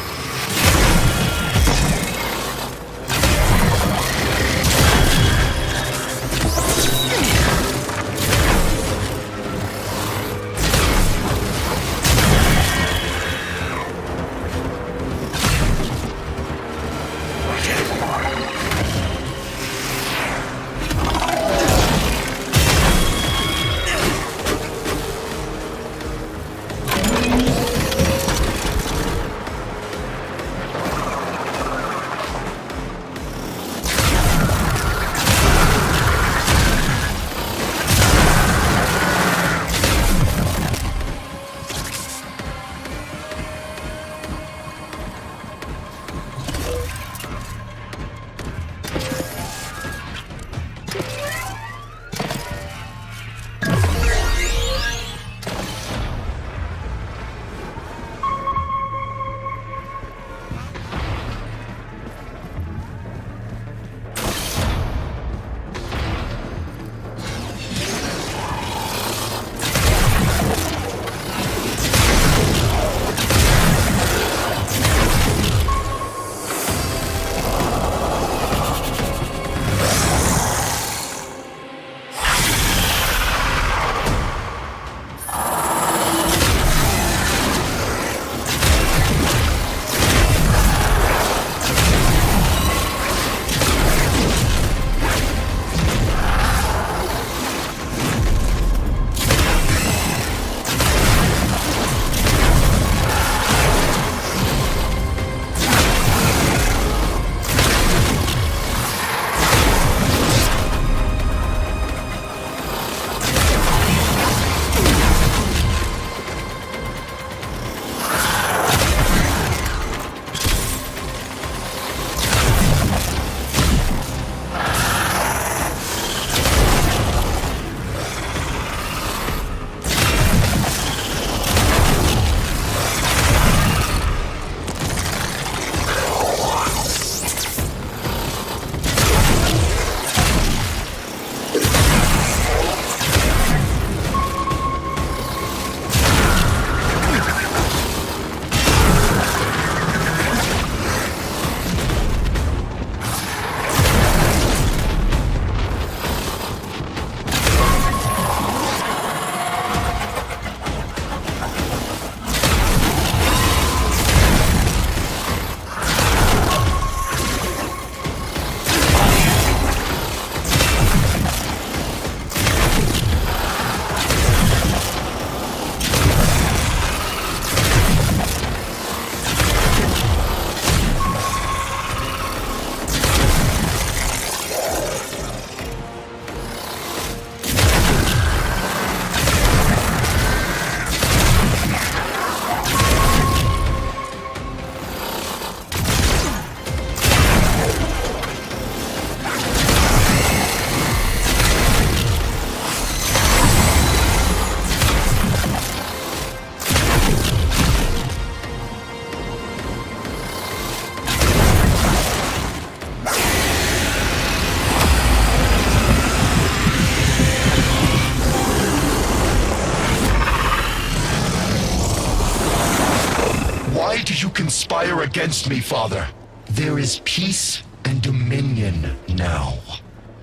did you conspire against me, Father? There is peace and dominion now.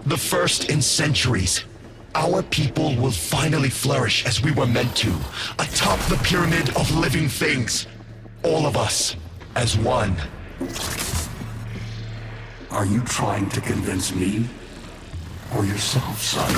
The first in centuries. Our people will finally flourish as we were meant to, atop the pyramid of living things. All of us, as one. Are you trying to convince me? Or yourself, son?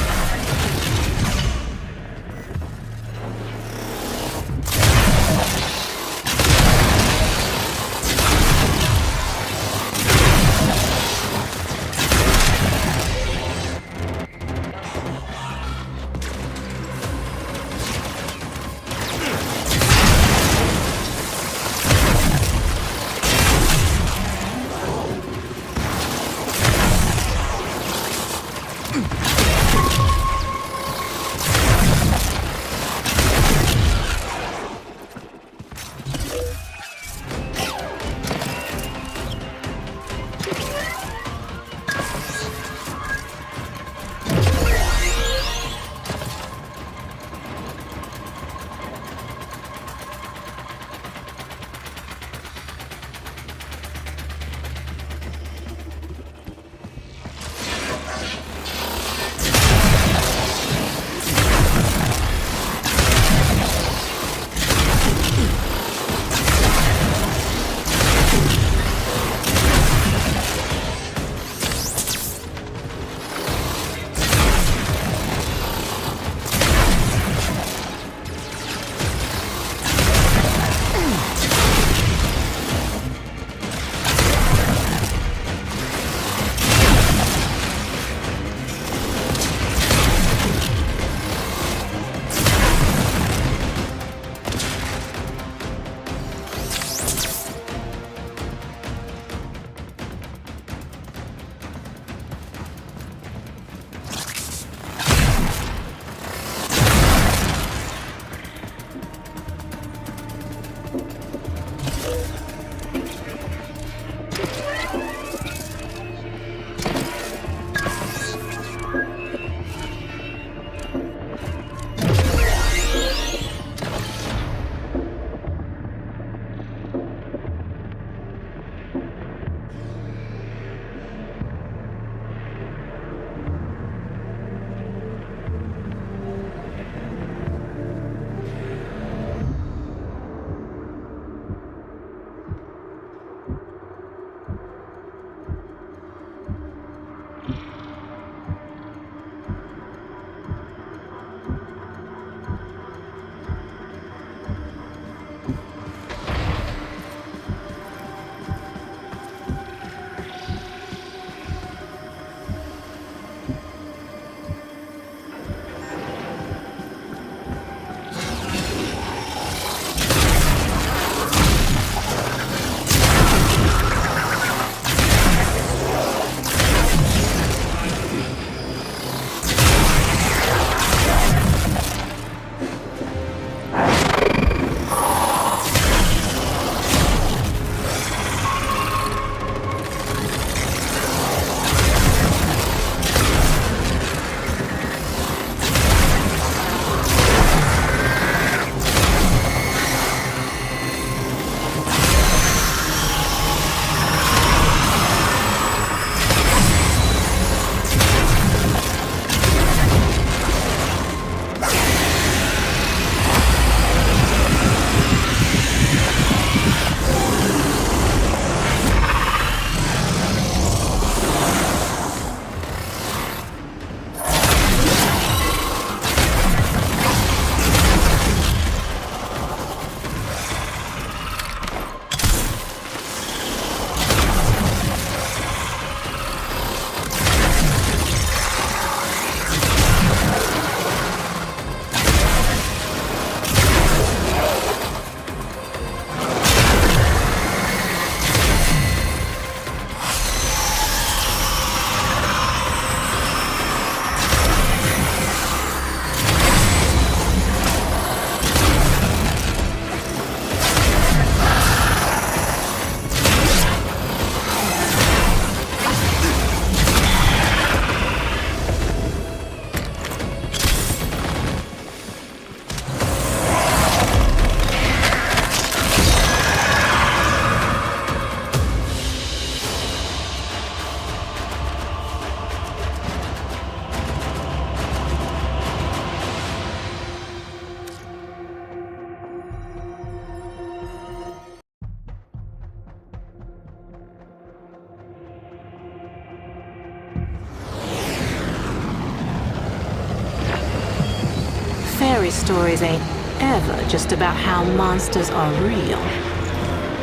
fairy stories ain't ever just about how monsters are real.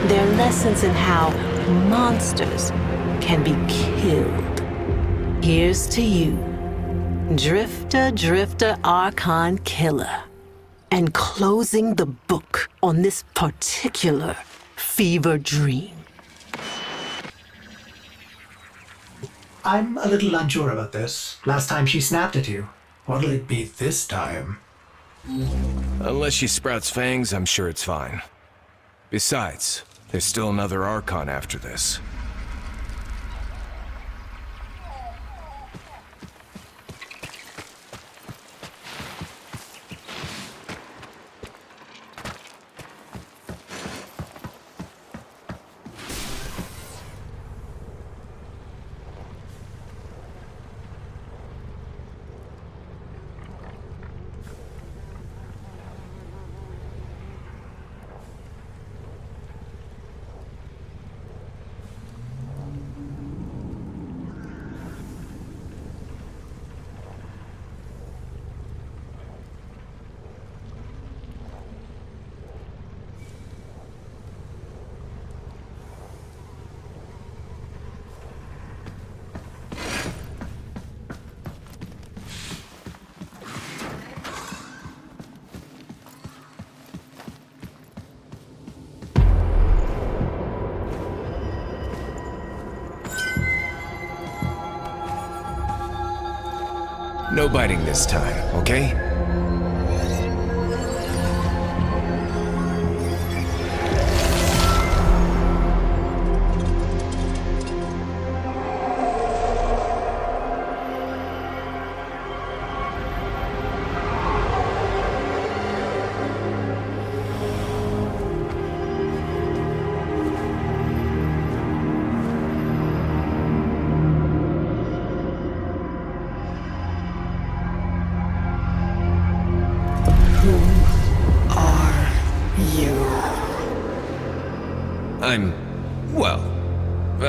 They're lessons in how monsters can be killed. Here's to you, Drifter Archon Killer, and closing the book on this particular fever dream. I'm a little unsure about this. Last time she snapped at you. What'll it be this time? Unless she sprouts fangs, I'm sure it's fine. Besides, there's still another Archon after this. No biting this time, okay?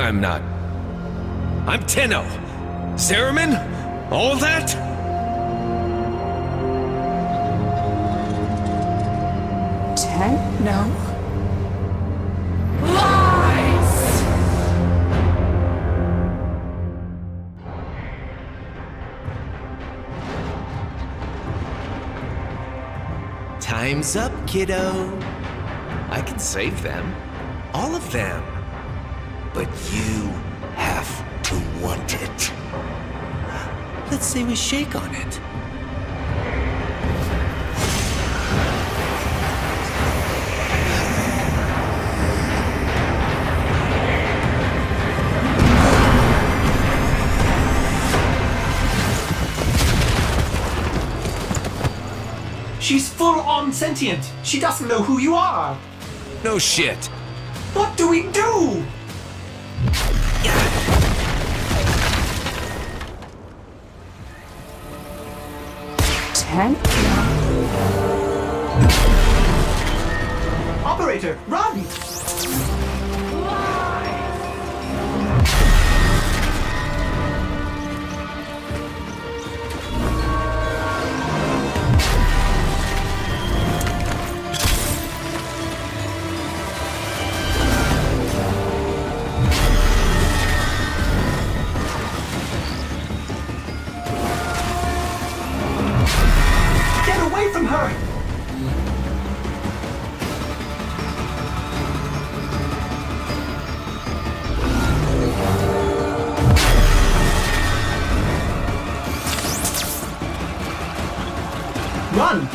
I'm not. I'm Tenno! Zariman? All that? Tenno? Lies! Time's up, kiddo. I can save them. All of them. But you have to want it. Let's say we shake on it. She's full-on sentient. She doesn't know who you are. No shit. What do we do? Operator, run! Get away from her! Run!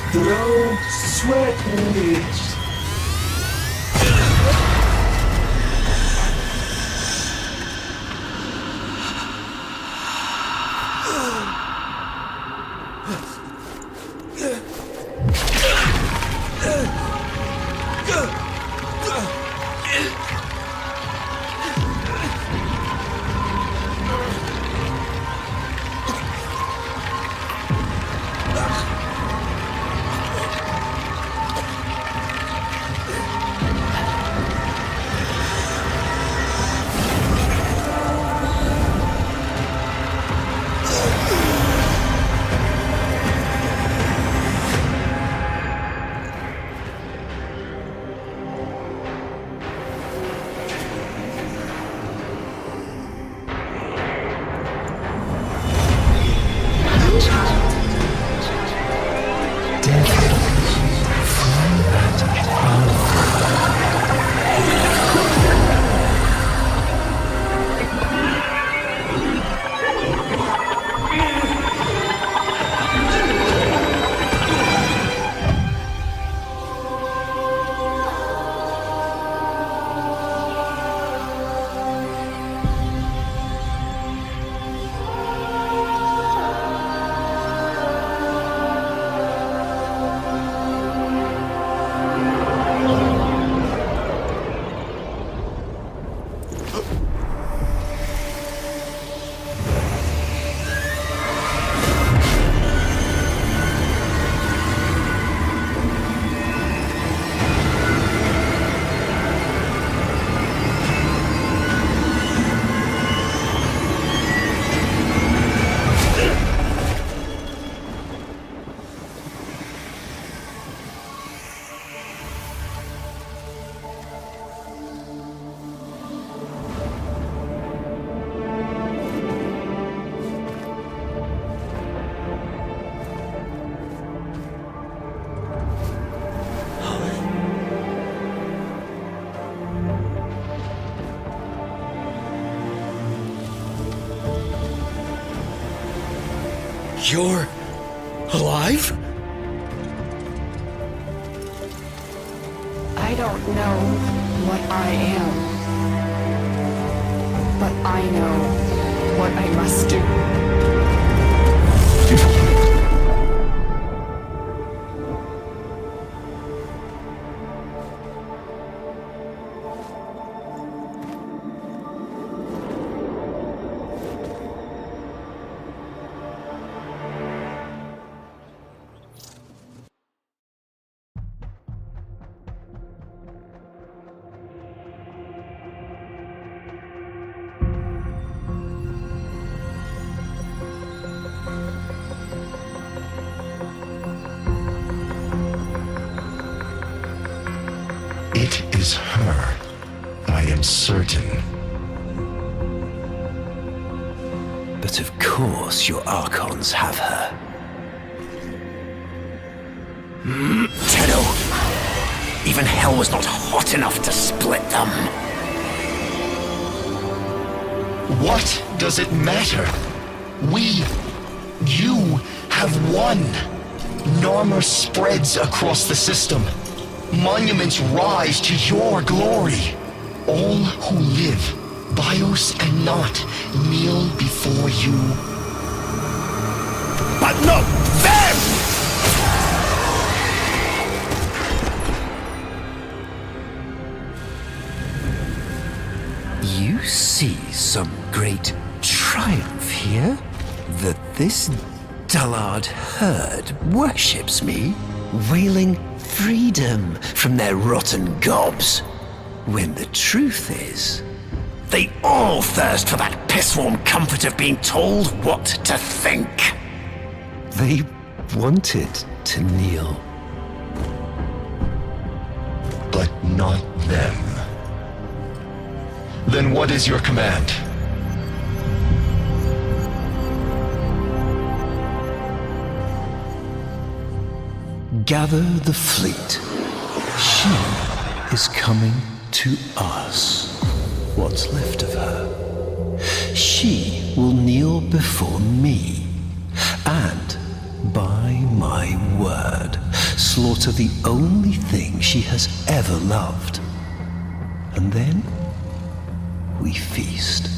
Throw sweat. You're alive? I don't know what I am, but I know what I must do. It is her. I am certain. But of course your Archons have her. Tenno! Even hell was not hot enough to split them. What does it matter? You have won. Narmer spreads across the system. Monuments rise to your glory. All who live, bios and not, kneel before you. But not them! You see some great triumph here? That this dullard herd worships me, wailing freedom from their rotten gobs. When the truth is, they all thirst for that piss-warm comfort of being told what to think. They wanted to kneel. But not them. Then what is your command? Gather the fleet. She is coming to us. What's left of her. She will kneel before me, and, by my word, slaughter the only thing she has ever loved. And then we feast.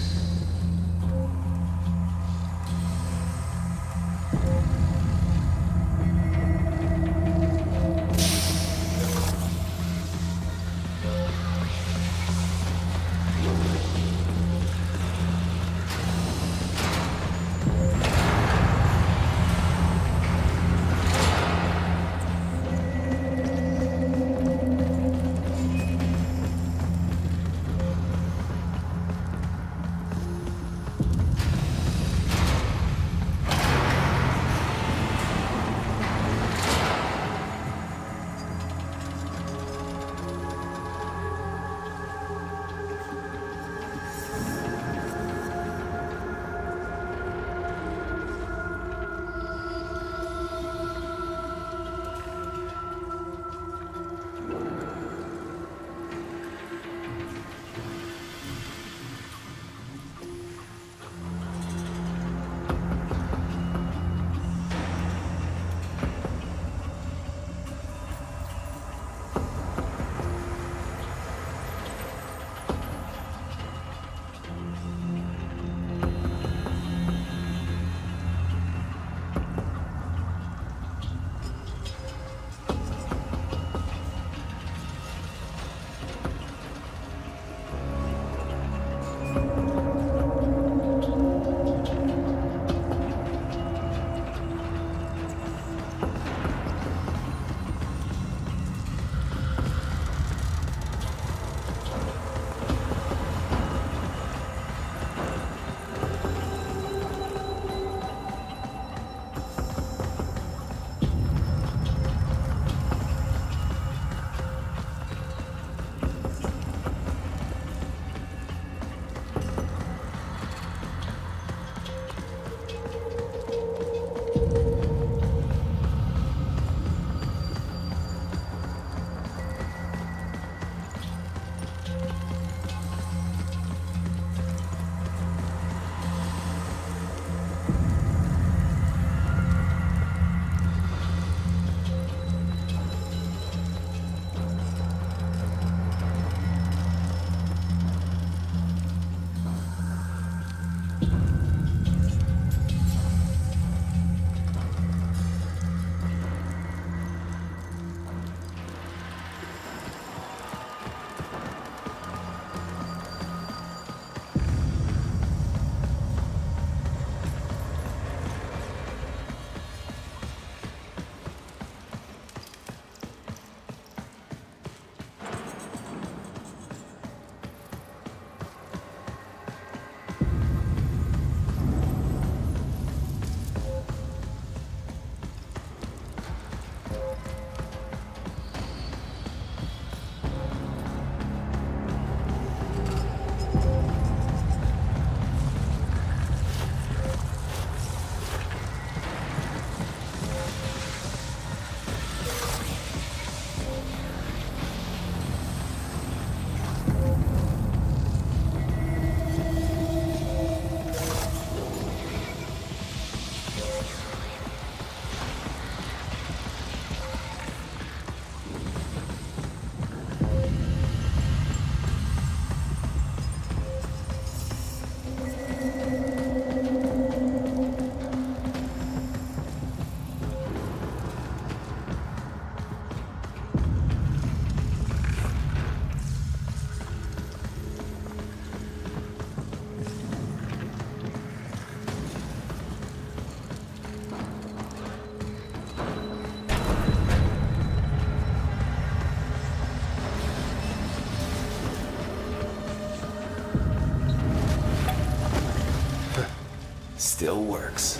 still works.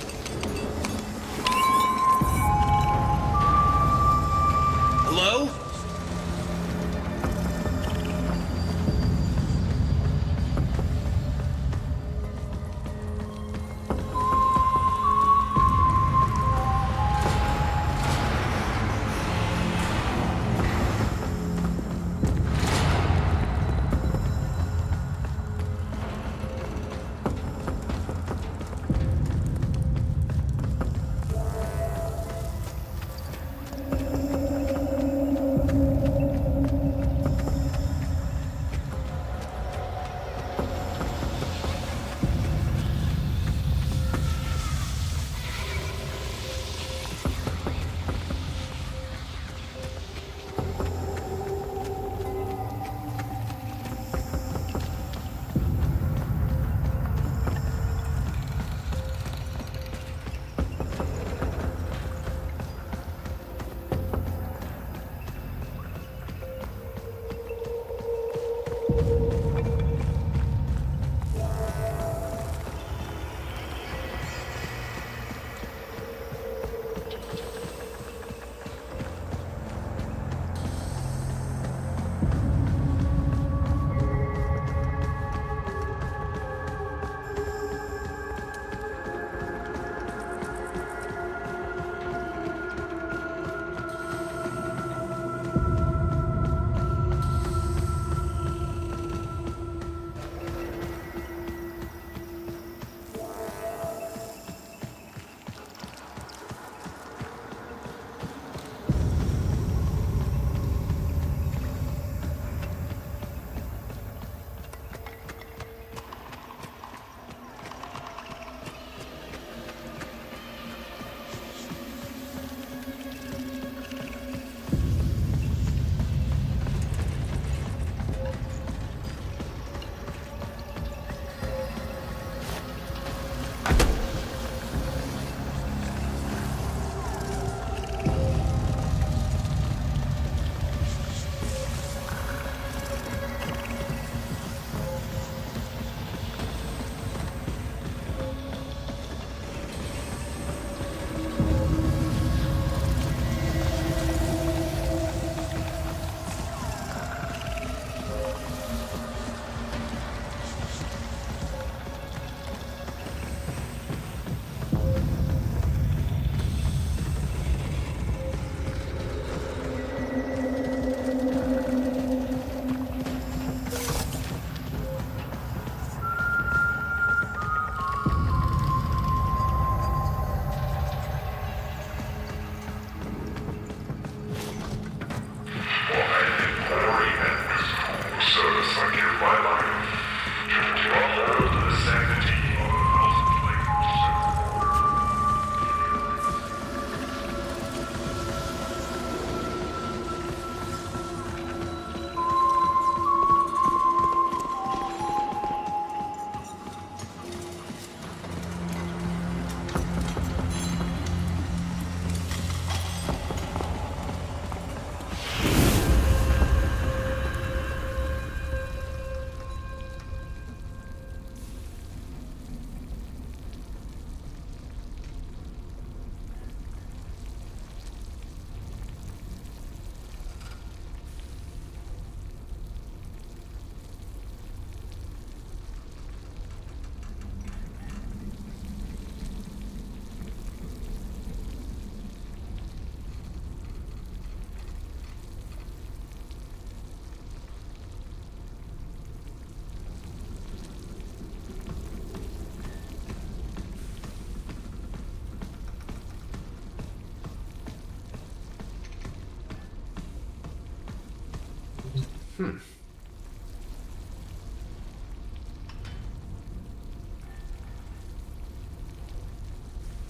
Hello?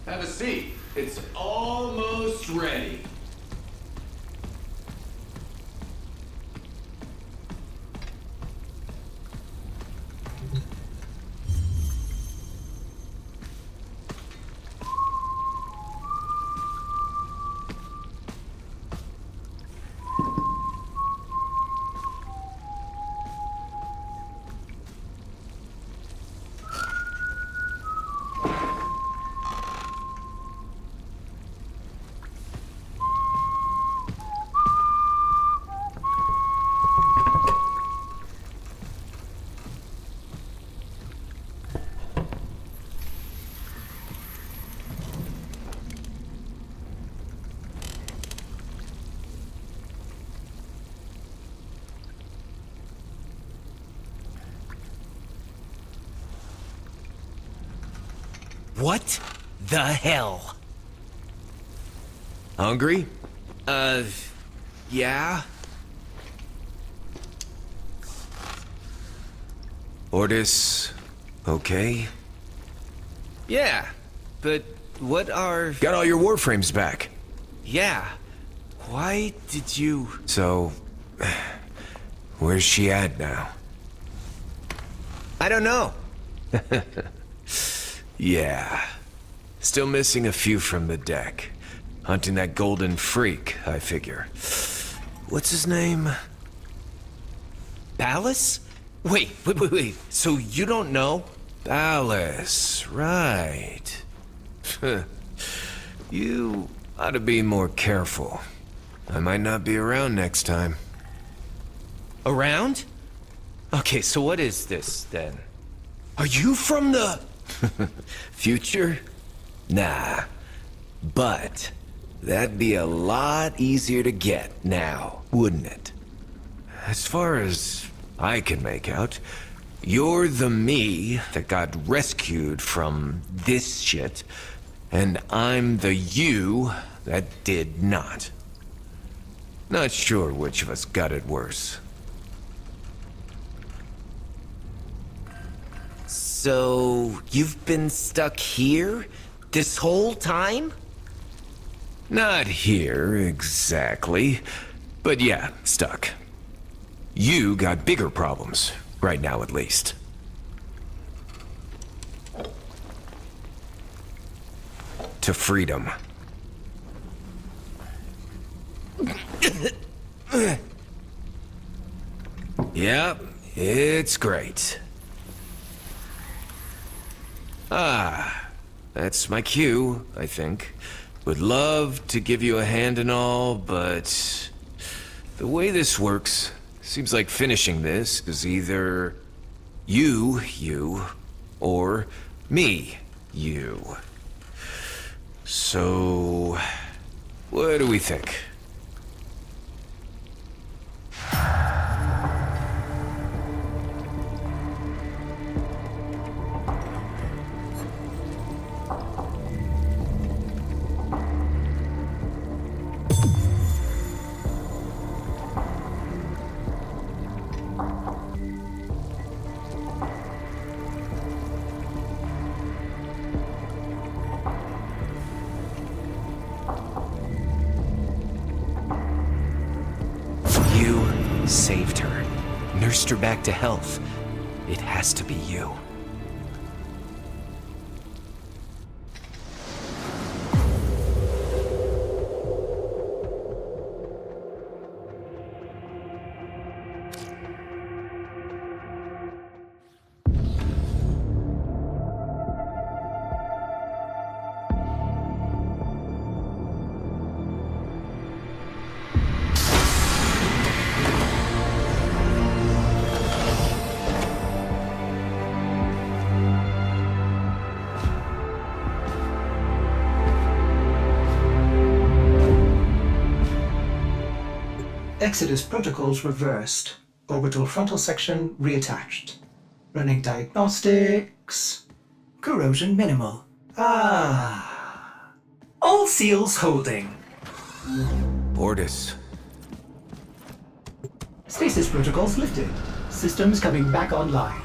Have a seat. It's almost ready. What the hell? Hungry? Yeah? Ordis, okay? Yeah, but what are... Got all your Warframes back. Yeah. Why did you... So, where's she at now? I don't know. Yeah. Still missing a few from the deck. Hunting that golden freak, I figure. What's his name? Palace? Wait. So you don't know? Palace, right. You ought to be more careful. I might not be around next time. Around? Okay, so what is this, then? Are you from the... future? Nah. But that'd be a lot easier to get now, wouldn't it? As far as I can make out, you're the me that got rescued from this shit, and I'm the you that did not. Not sure which of us got it worse. So, you've been stuck here this whole time? Not here, exactly. But yeah, stuck. You got bigger problems, right now at least. To freedom. Yep, it's great. Ah, that's my cue, I think. Would love to give you a hand and all, but... the way this works, seems like finishing this is either... you, or me, you. So... what do we think? Saved her, nursed her back to health. It has to be you. Exodus protocols reversed. Orbital frontal section reattached. Running diagnostics. Corrosion minimal. Ah. All seals holding. Ordis. Stasis protocols lifted. Systems coming back online.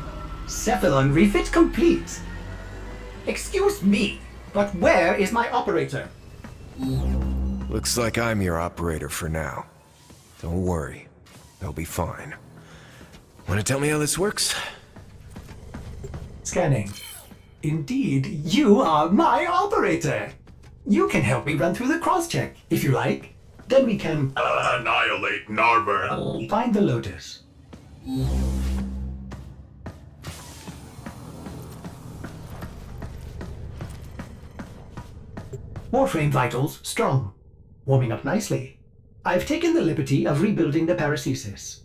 Cephalon refit complete. Excuse me, but where is my operator? Looks like I'm your operator for now. Don't worry. They'll be fine. Want to tell me how this works? Scanning. Indeed, you are my operator. You can help me run through the cross-check, if you like. Then we can... annihilate Narmer. Find the Lotus. Warframe vitals strong. Warming up nicely. I've taken the liberty of rebuilding the paracesis.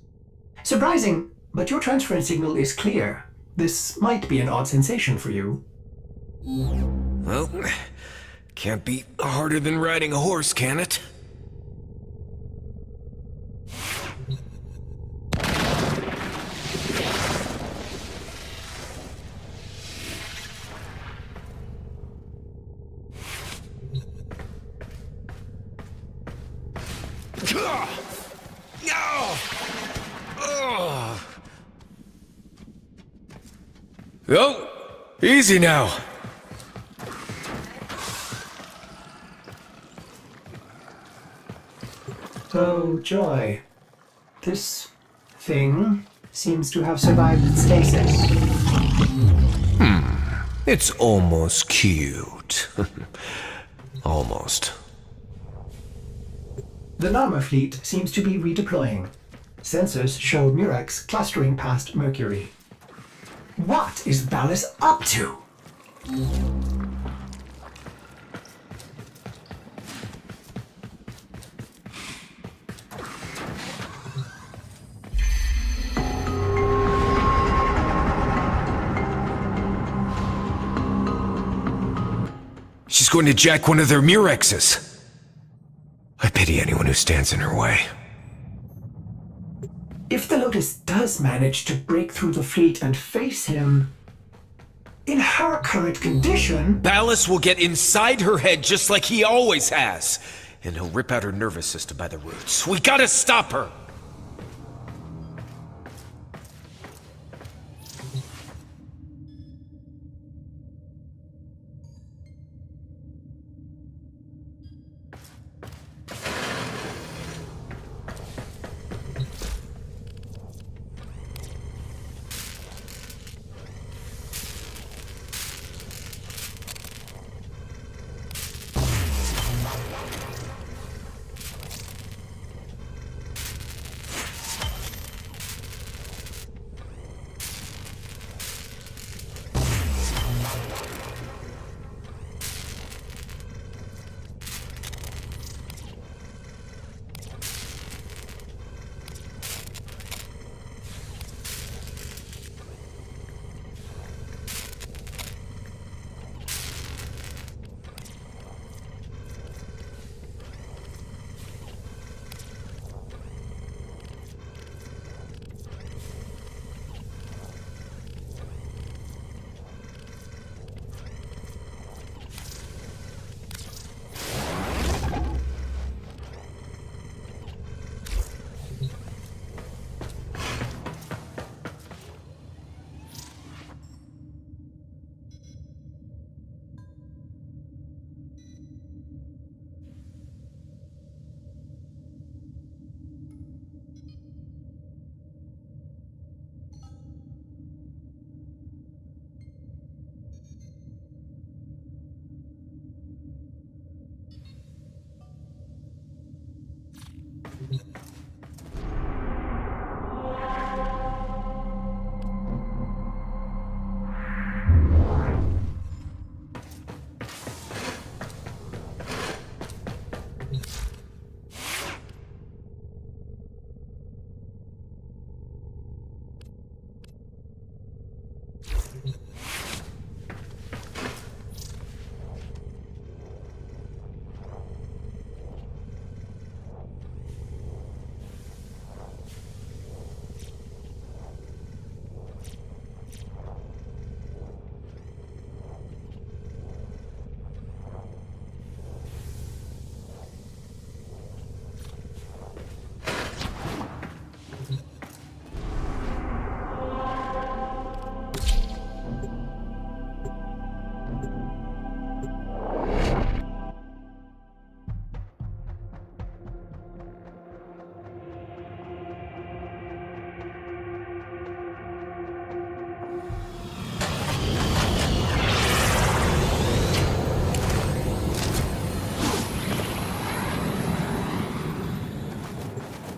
Surprising, but your transference signal is clear. This might be an odd sensation for you. Well, can't be harder than riding a horse, can it? Oh, easy now. Oh, joy. This thing seems to have survived stasis. It's almost cute. Almost. The Narmer fleet seems to be redeploying. Sensors show Murex clustering past Mercury. What is Ballas up to? She's going to jack one of their Murexes. I pity anyone who stands in her way. If the Lotus does manage to break through the fleet and face him, in her current condition... Ballas will get inside her head just like he always has, and he'll rip out her nervous system by the roots. We gotta stop her!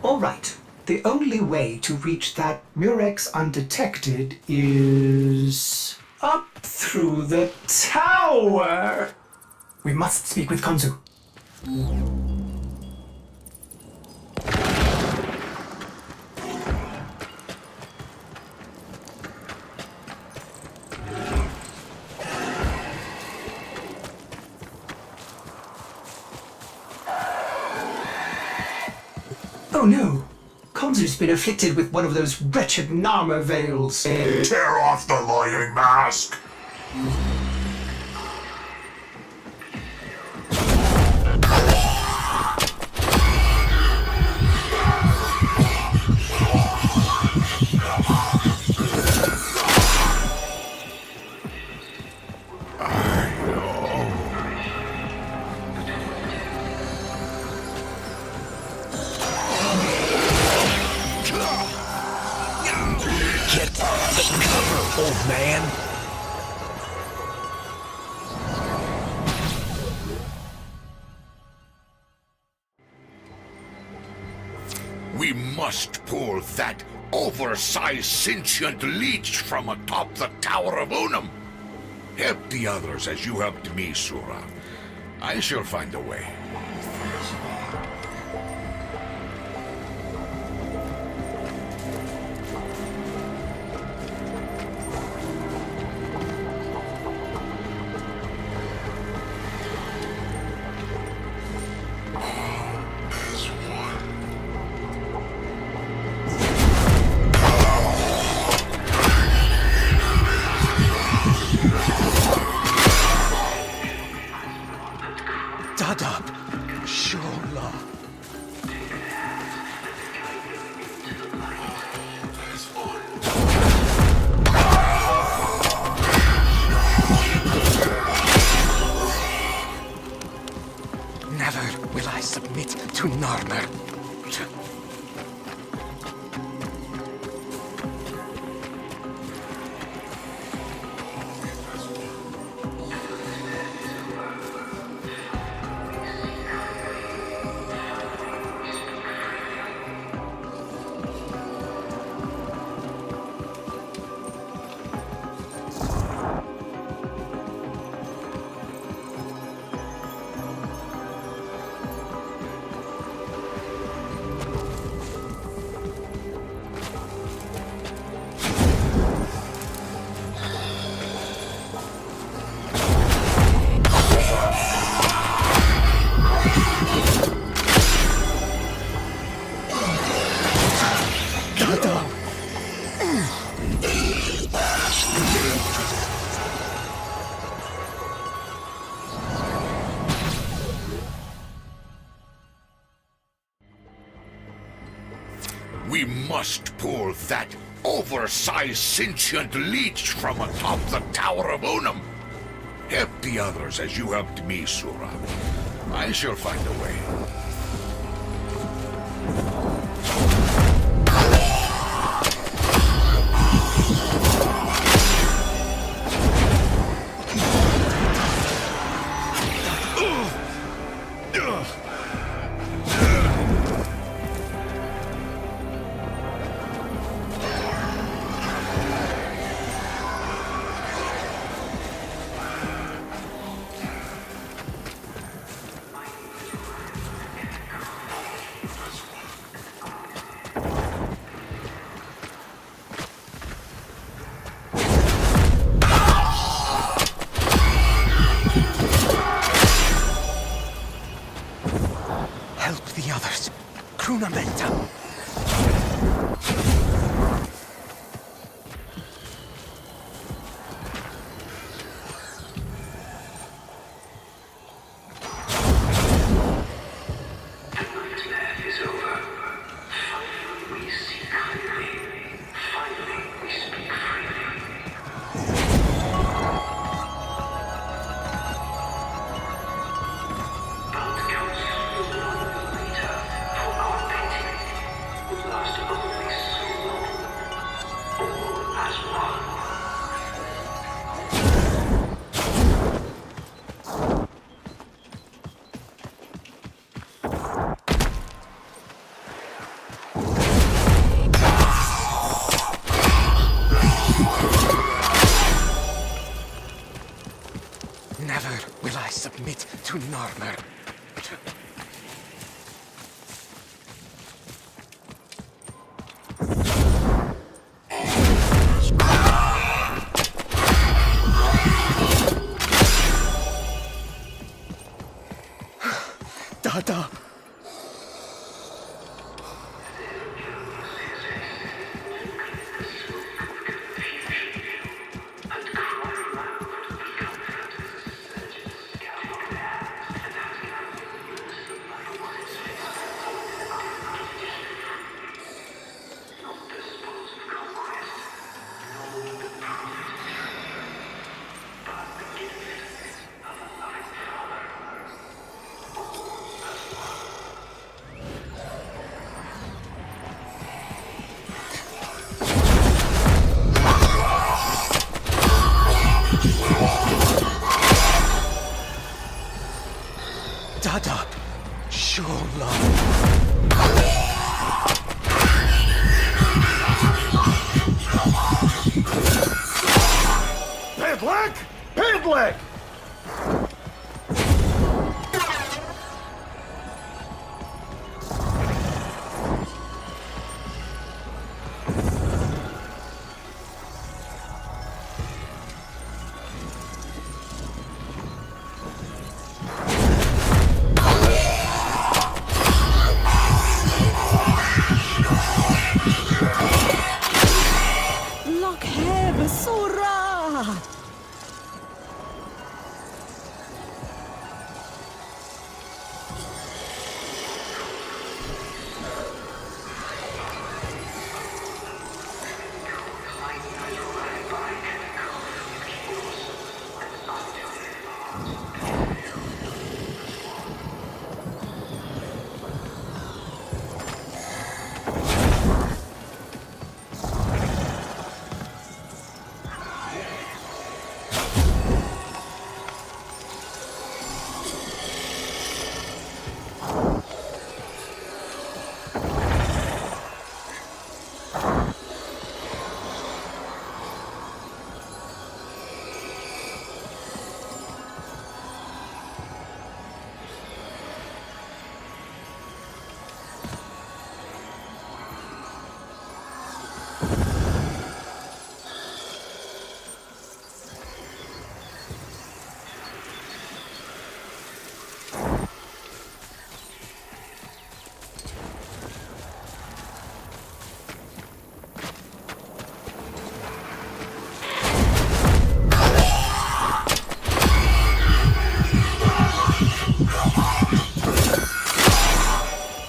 All right. The only way to reach that Murex undetected is... up through the tower! We must speak with Konzu. Oh no! Konzu's been afflicted with one of those wretched Narmer veils. Tear off the lying mask! Get the cover, old man. We must pull that oversized sentient leech from atop the Tower of Unum. Help the others as you helped me, Sura. I shall find a way. Dada, Shola. Never will I submit to Narmer. We must pull that oversized sentient leech from atop the Tower of Unum. Help the others as you helped me, Sura. I shall find a way. Help the others. Crunamenta. Never will I submit to Narmer. Dada. Padlock! Padlock!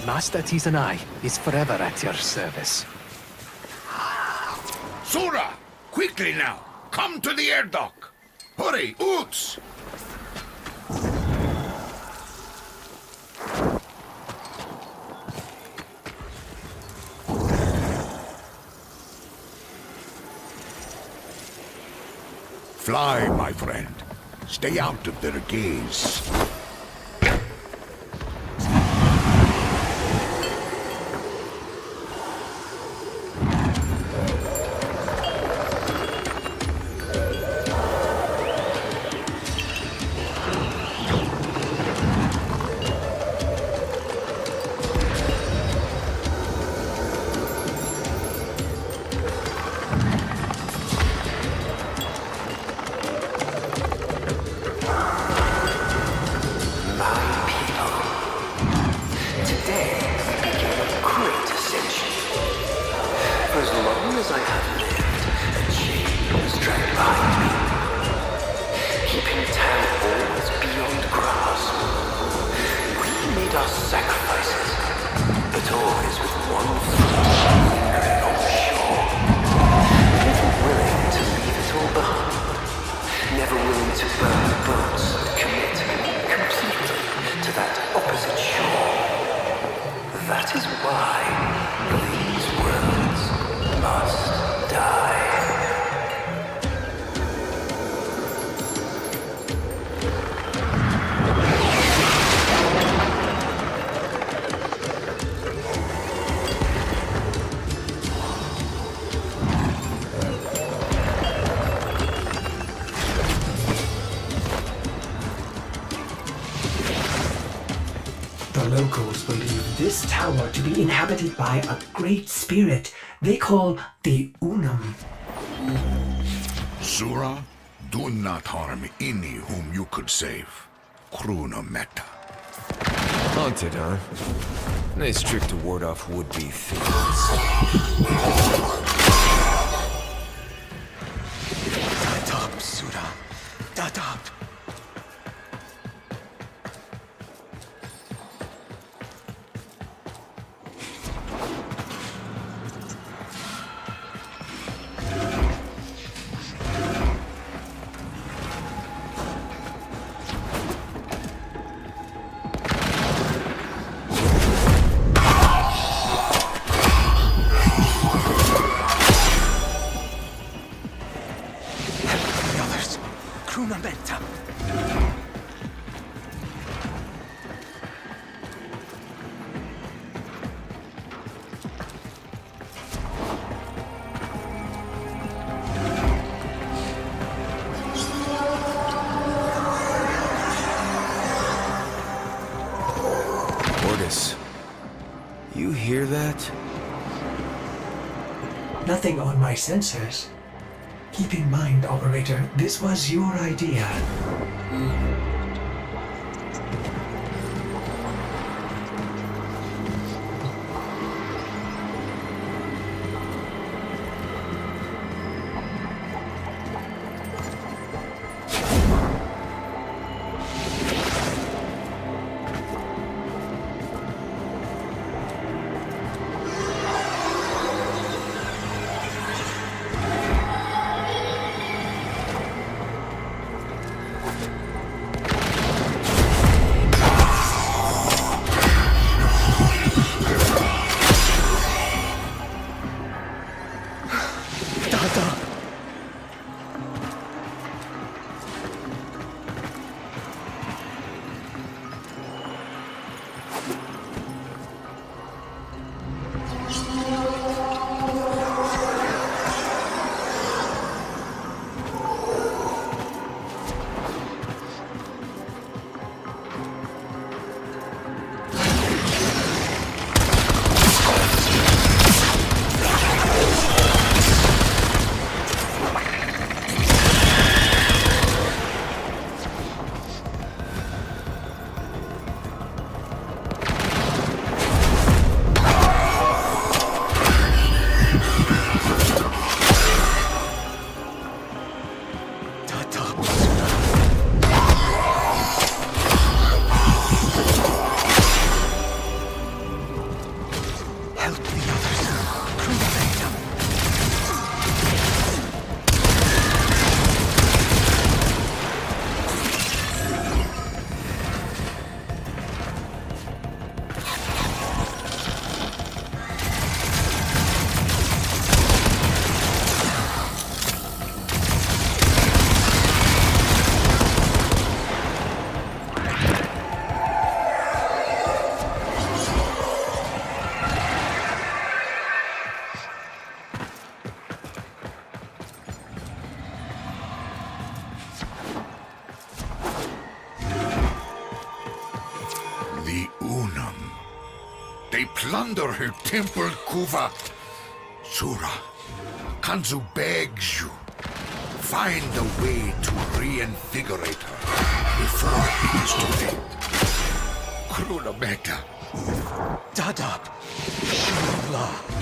Master Tizanai is forever at your service. Sura! Quickly now! Come to the air dock! Hurry, Oots! Fly, my friend. Stay out of their gaze. The locals believe this tower to be inhabited by a great spirit they call the Unum. Sura, do not harm any whom you could save. Kruna Meta. Haunted, huh? Nice trick to ward off would-be thieves. Dadab, Sura. Dadab. nothing on my sensors. Keep in mind, operator, this was your idea. Plunder her temple, Kuva. Sura, Kanzu begs you, find a way to reinvigorate her before it is too late. Kruna Meta. Dadab. Shurla.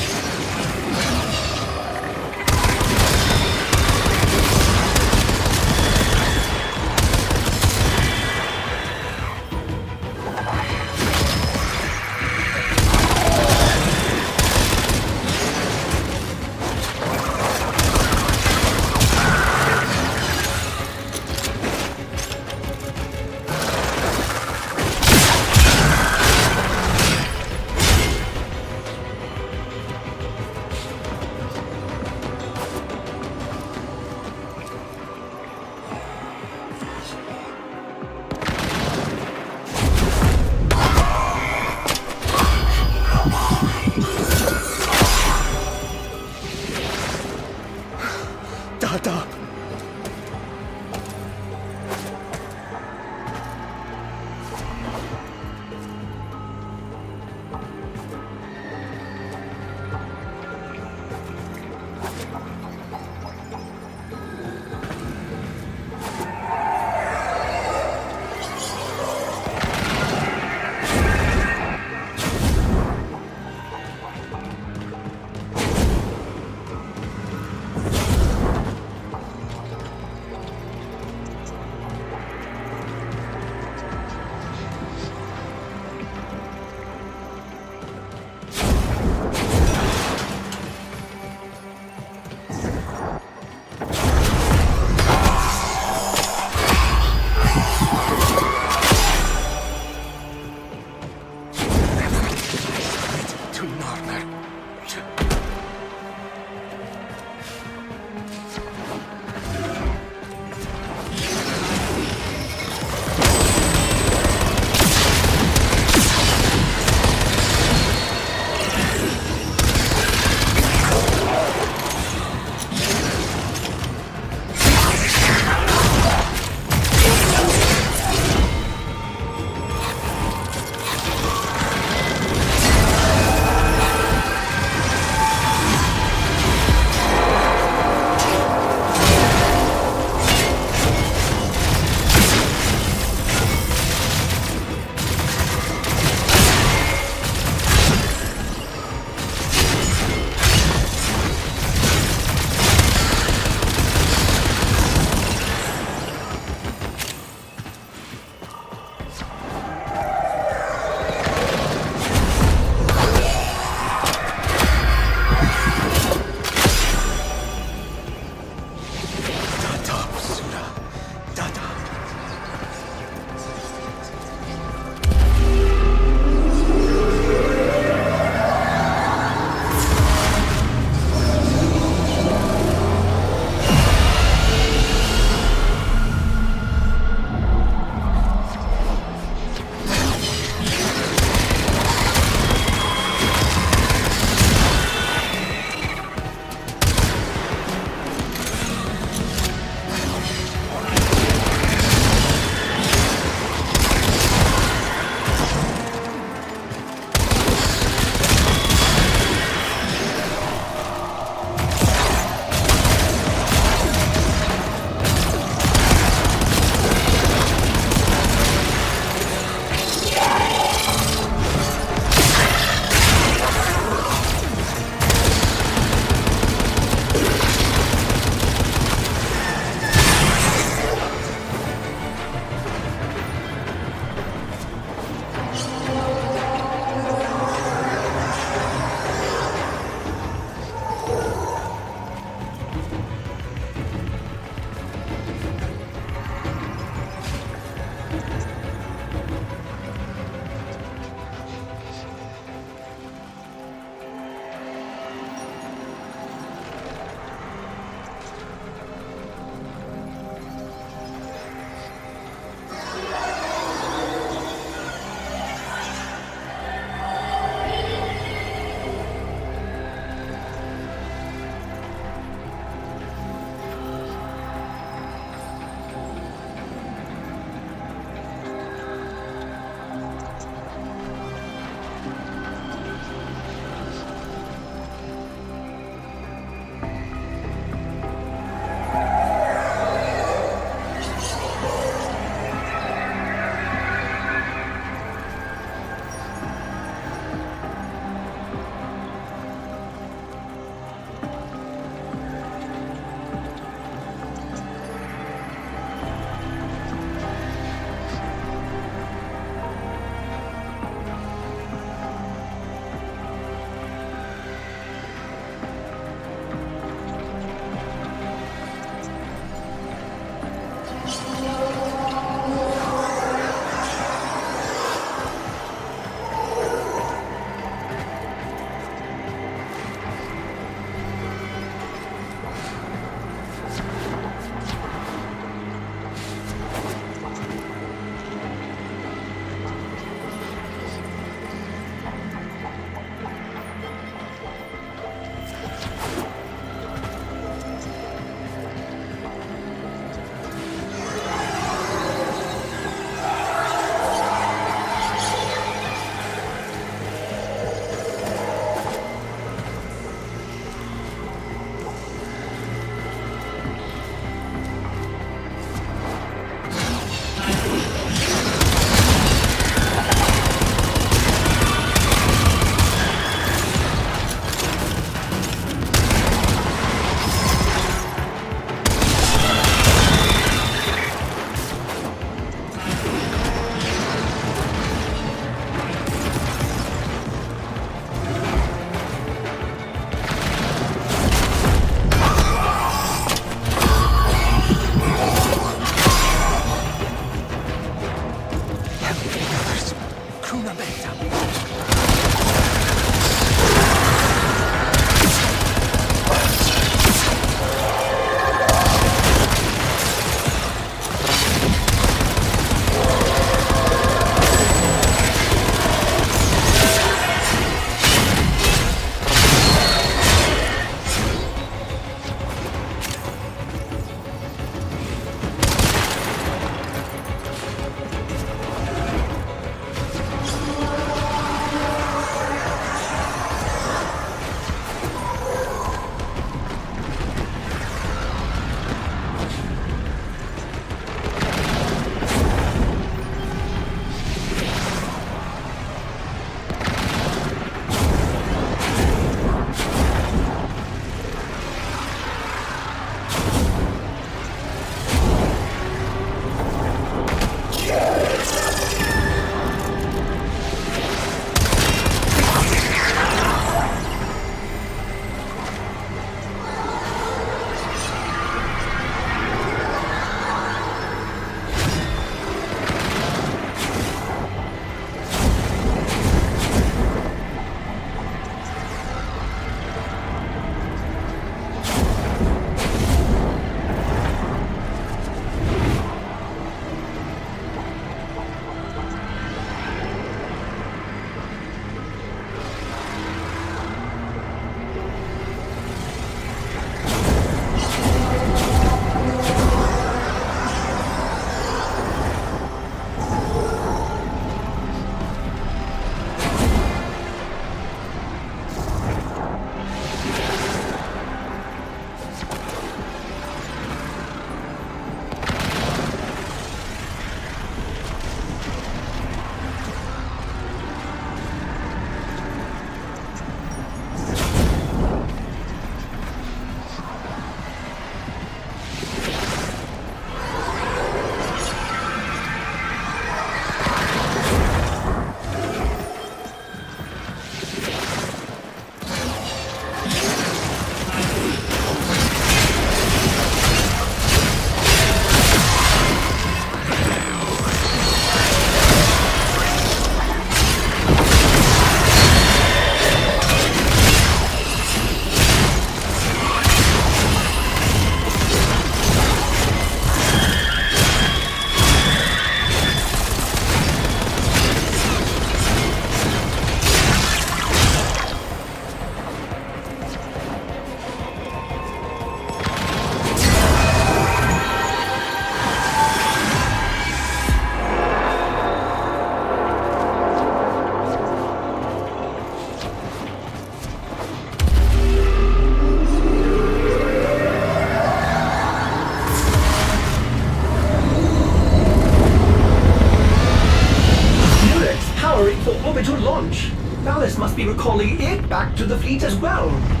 down!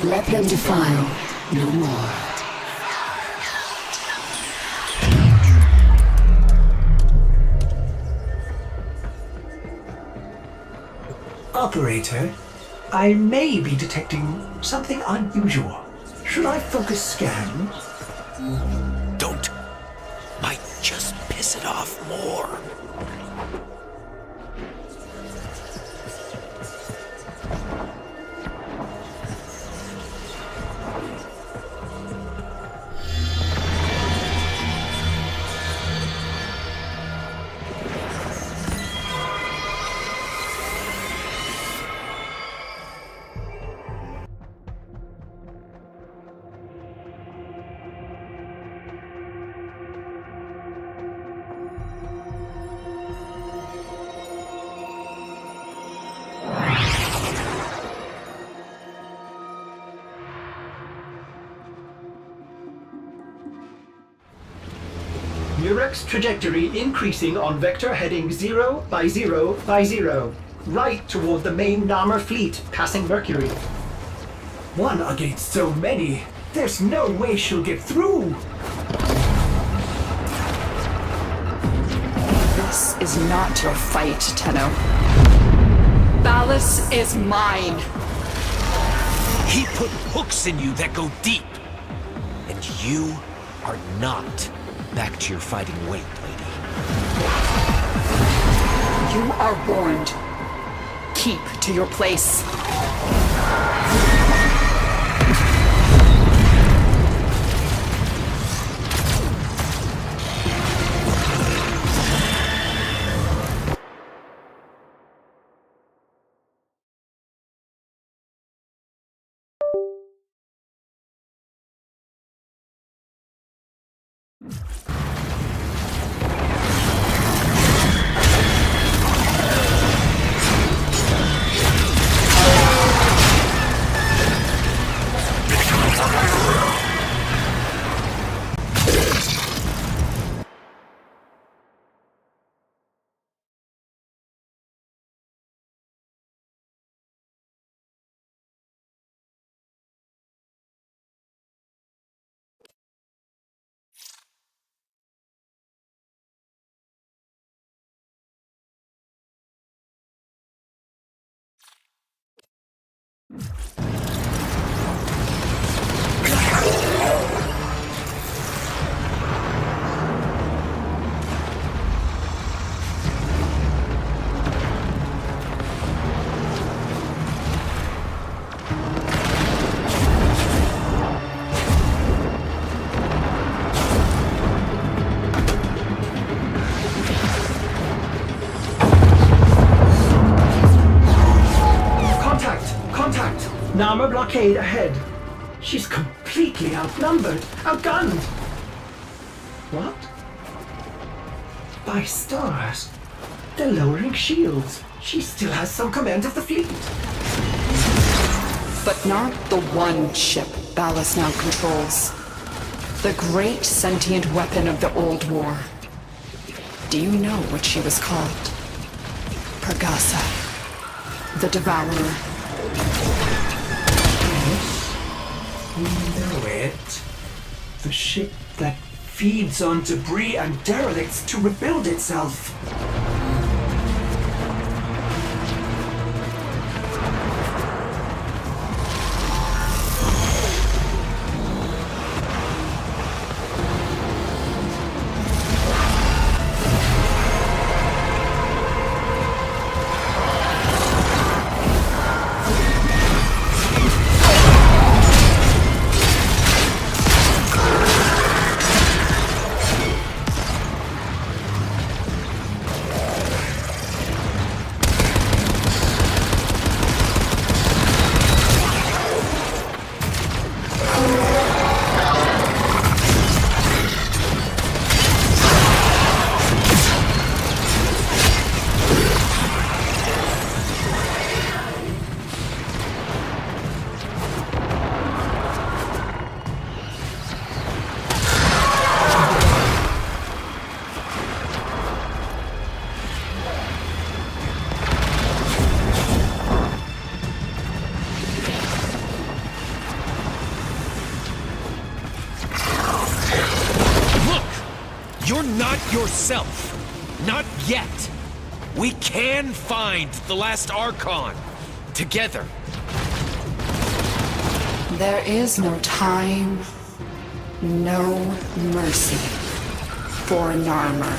Let them defile no more. Operator, I may be detecting something unusual. Should I focus scan? Don't. Might just piss it off more. Murex trajectory increasing on vector heading 0 by 0 by 0. Right toward the main Narmer fleet, passing Mercury. One against so many. There's no way she'll get through. This is not your fight, Tenno. Ballas is mine. He put hooks in you that go deep. And you are not back to your fighting weight, lady. You are warned. Keep to your place. Narmer blockade ahead. She's completely outnumbered, outgunned. What? By stars. They're lowering shields. She still has some command of the fleet. But not the one ship Ballas now controls. The great sentient weapon of the old war. Do you know what she was called? Pergasa. The Devourer. We know it. The ship that feeds on debris and derelicts to rebuild itself. You're not yourself. Not yet. We can find the last Archon. Together. There is no time, no mercy for Narmer.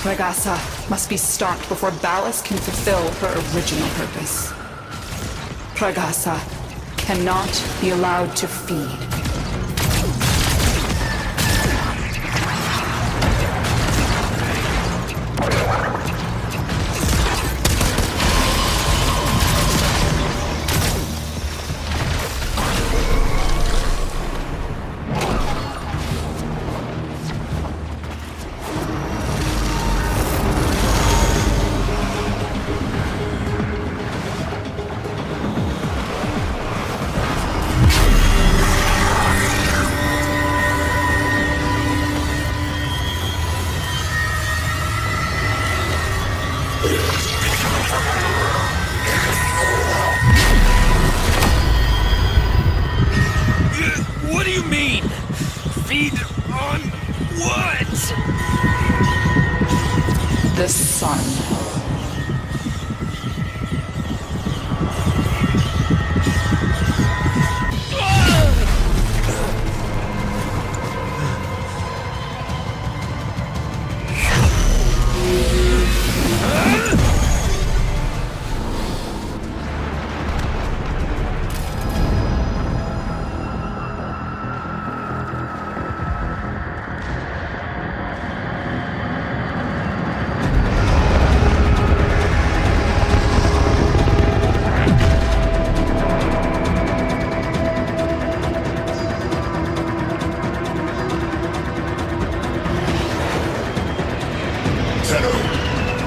Regasa must be stopped before Ballas can fulfill her original purpose. Pragasa cannot be allowed to feed. What do you mean? Feed on what? The sun.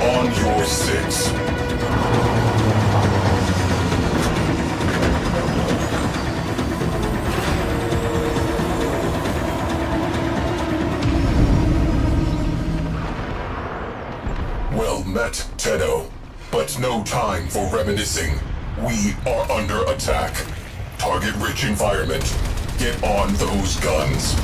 On your six. Well met, Tenno. But no time for reminiscing. We are under attack. Target-rich environment. Get on those guns.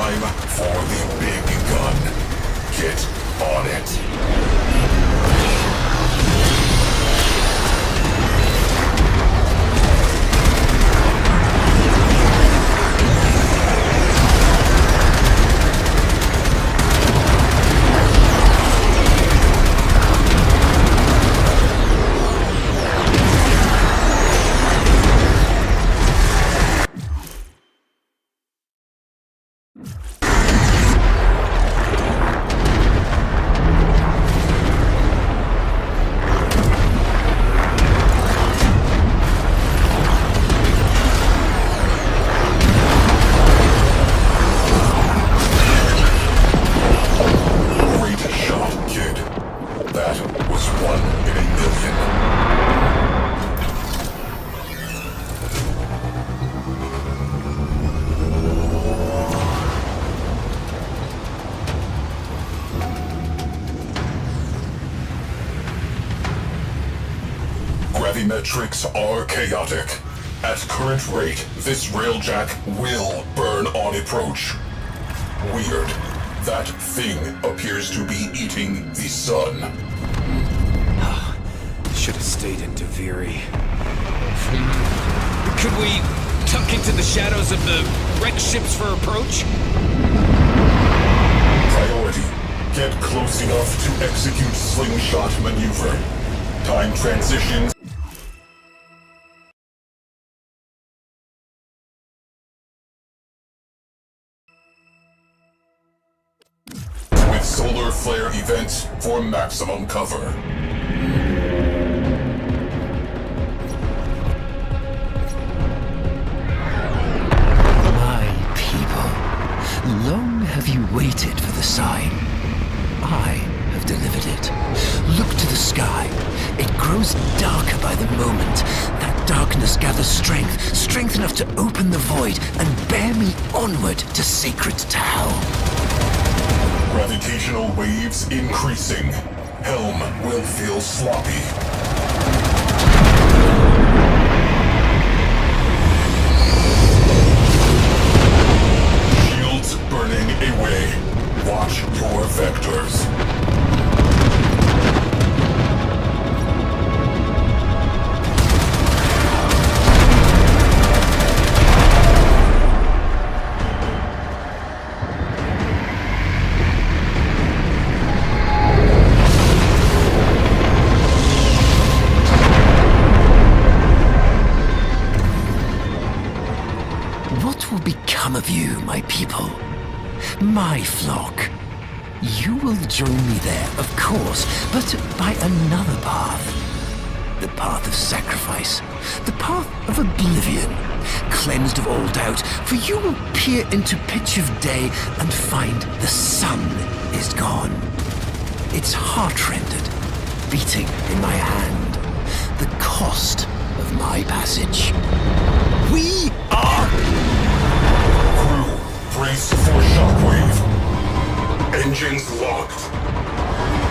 time for the big gun. Get on it. Gravimetrics are chaotic. At current rate, this railjack will burn on approach. Weird. That thing appears to be eating the sun. Should have stayed in Deviri. Could we tuck into the shadows of the wrecked ships for approach? Priority. Get close enough to execute slingshot maneuver. Time transitions. With solar flare events for maximum cover. My people, long have you waited for the sign. I have delivered it. Look to the sky. It grows darker by the moment. That darkness gathers strength, strength enough to open the void and bear me onward to Sacred Tau. Gravitational waves increasing. Helm will feel sloppy. Shields burning away. Watch your vectors. What will become of you, my people? My flock? You will join me there, of course, but by another path. The path of sacrifice. The path of oblivion. Cleansed of all doubt, for you will peer into pitch of day and find the sun is gone. Its heart-rendered, beating in my hand. The cost of my passage. We are... Crew, brace for shockwave. Engines locked.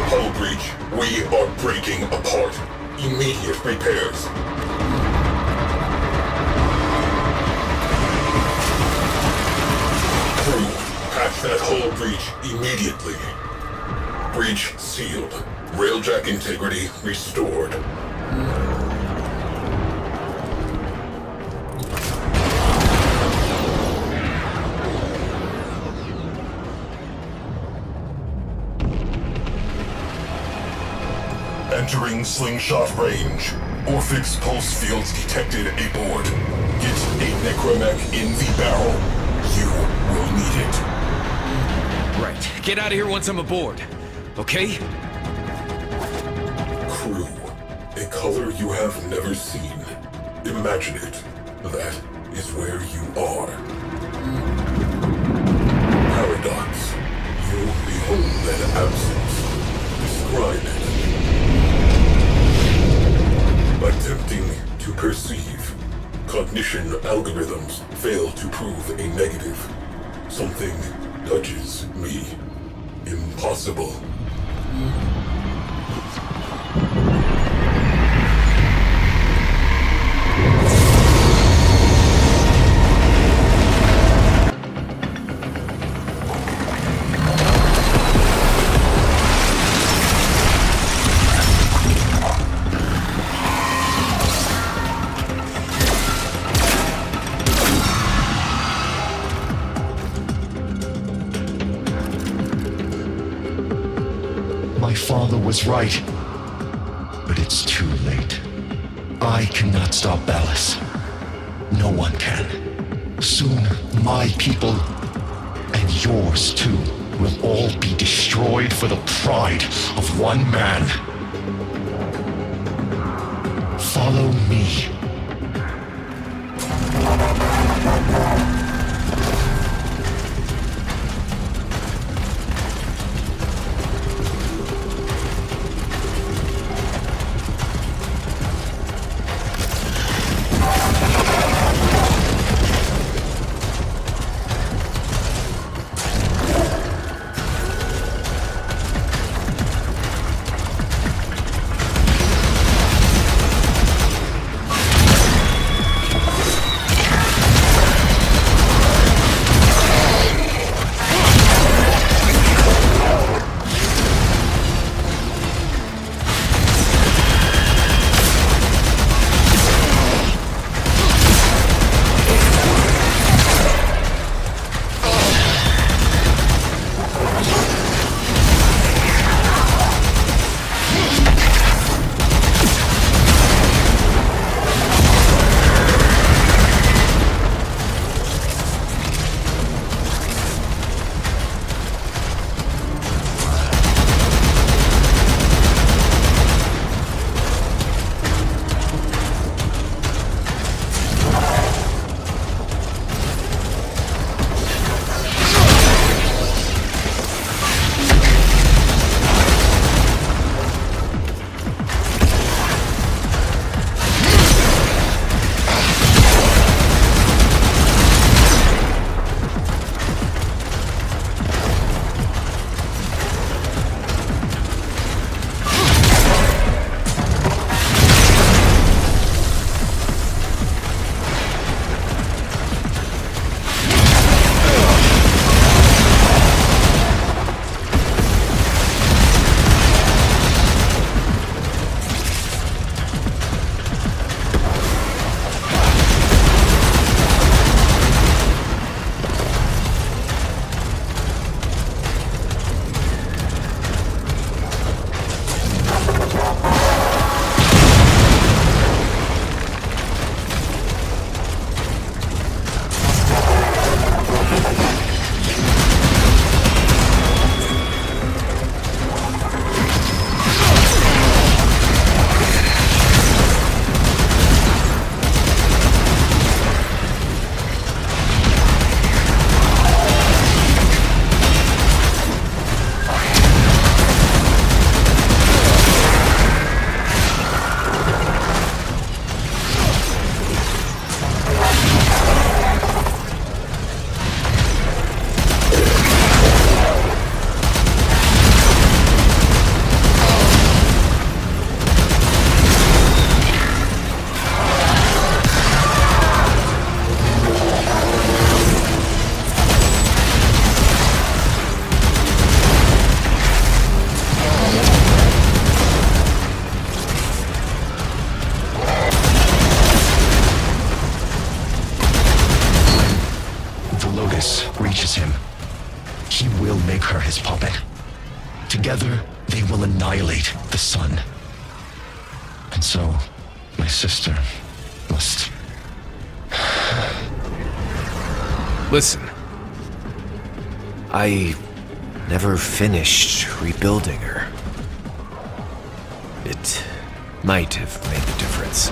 Hull breach, we are breaking apart. Immediate repairs. Crew, patch that hull breach immediately. Breach sealed. Railjack integrity restored. Entering slingshot range. Orphix pulse fields detected aboard. Get a necromech in the barrel. You will need it. Right. Get out of here once I'm aboard. Okay? Crew. A color you have never seen. Imagine it. That is where you are. Paradox. You behold an absence. Describe it. Attempting to perceive. Cognition algorithms fail to prove a negative. Something touches me. Impossible. My father was right. But it's too late. I cannot stop Alice. No one can. Soon, my people, and yours too, will all be destroyed for the pride of one man. Follow me. reaches him, he will make her his puppet. Together, they will annihilate the sun. And so, my sister must... Listen. I never finished rebuilding her. It might have made a difference.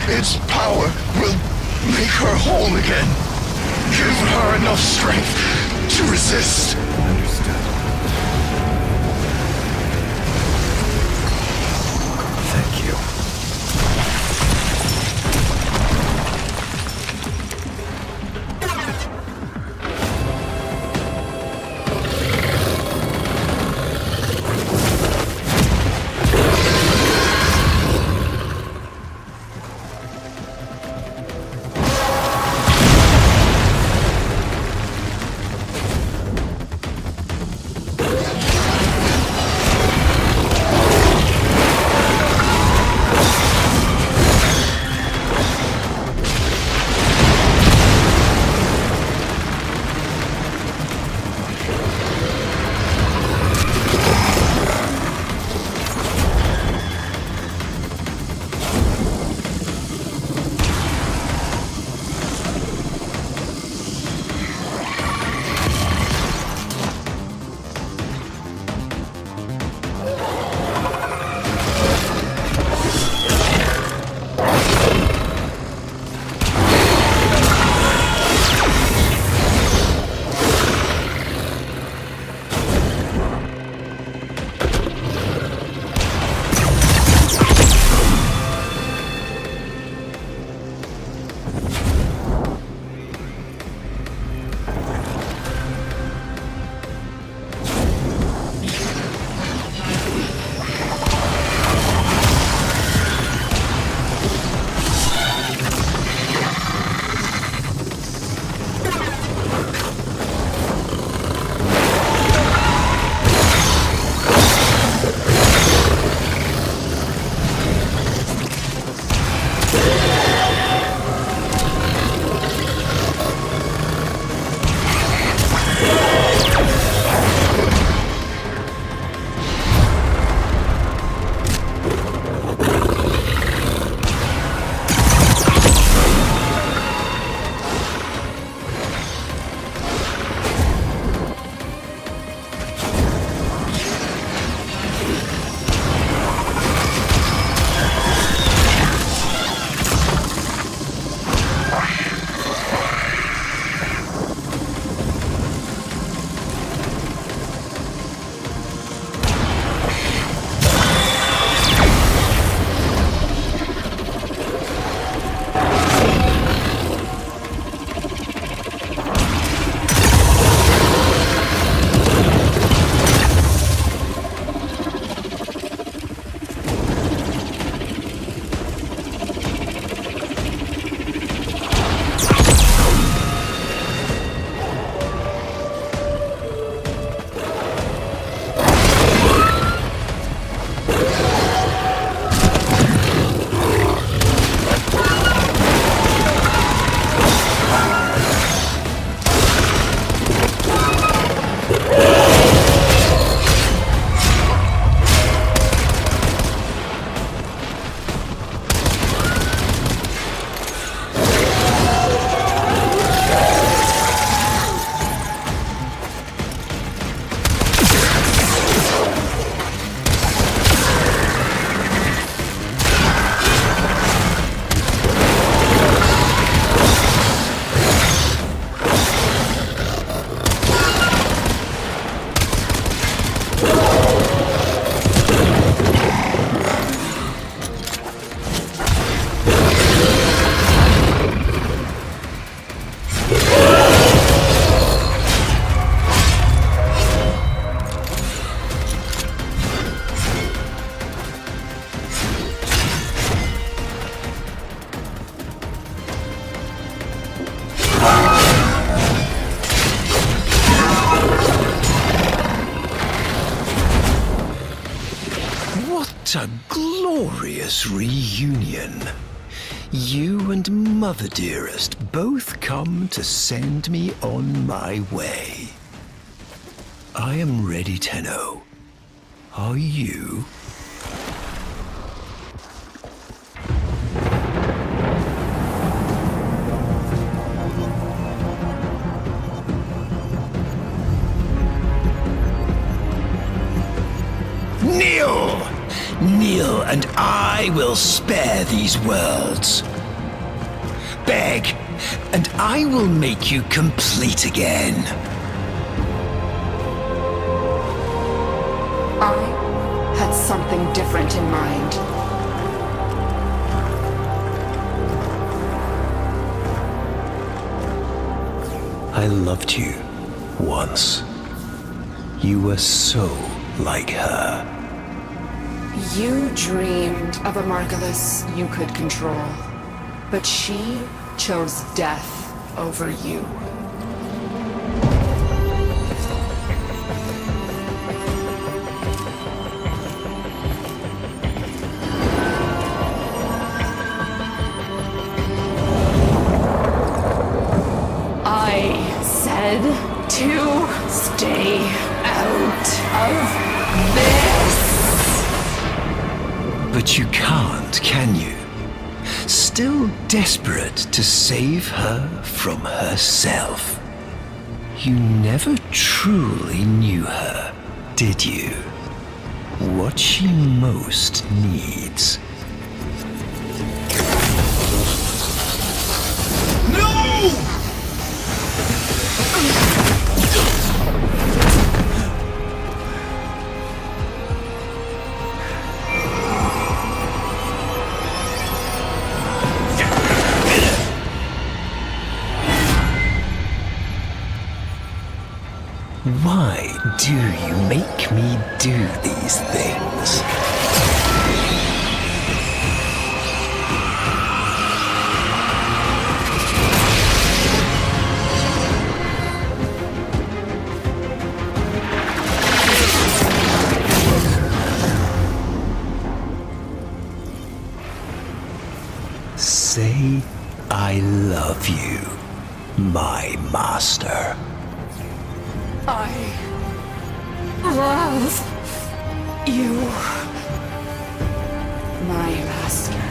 Its power will make her whole again. Give her enough strength to resist. Understood. Thank you. What a glorious reunion. You and Mother Dearest both come to send me on my way. I am ready, Tenno. Are you? Kneel! Kneel, and I will spare these worlds. beg, and I will make you complete again. I had something different in mind. I loved you once. You were so like her. You dreamed of a Margulis you could control, but she chose death over you. I said to stay out of this. But you can't, can you? Still desperate to save her from herself. You never truly knew her, did you? What she most needs. No! Why do you make me do these things? Say I love you, my master. I love you, my master.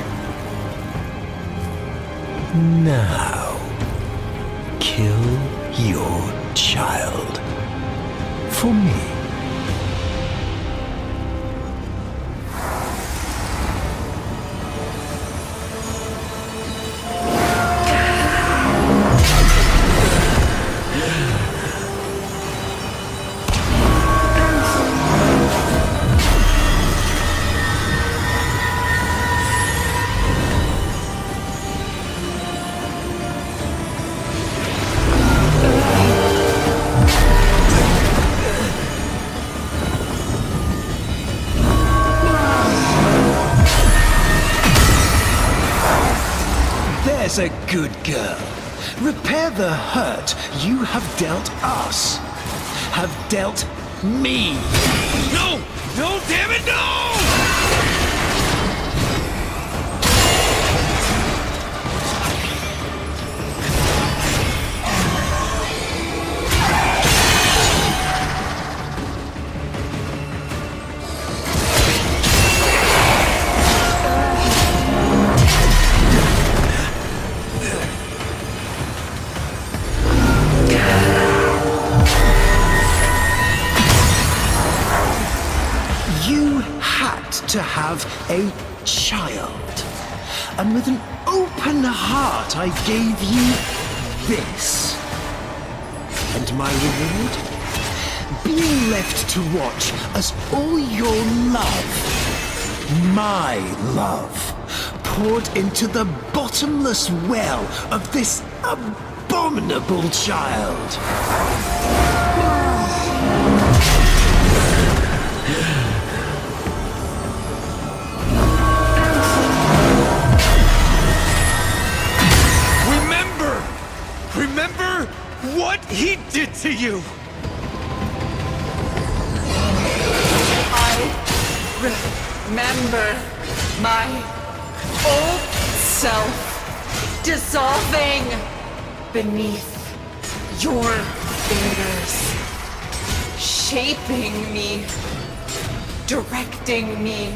Now, kill your child for me. There's a good girl. Repair the hurt you have dealt us. Have dealt me. No! No, damn it, no! You had to have a child. And with an open heart, I gave you this. And my reward? Being left to watch as all your love, my love, poured into the bottomless well of this abominable child. Remember what he did to you! I remember my old self dissolving beneath your fingers, shaping me, directing me.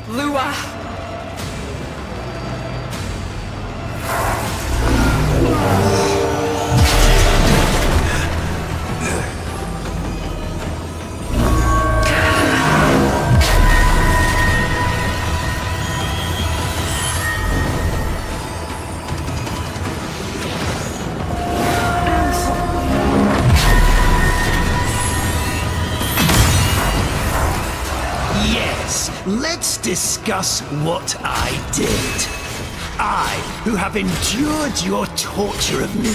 Lua. let's discuss what I did. I, who have endured your torture of me,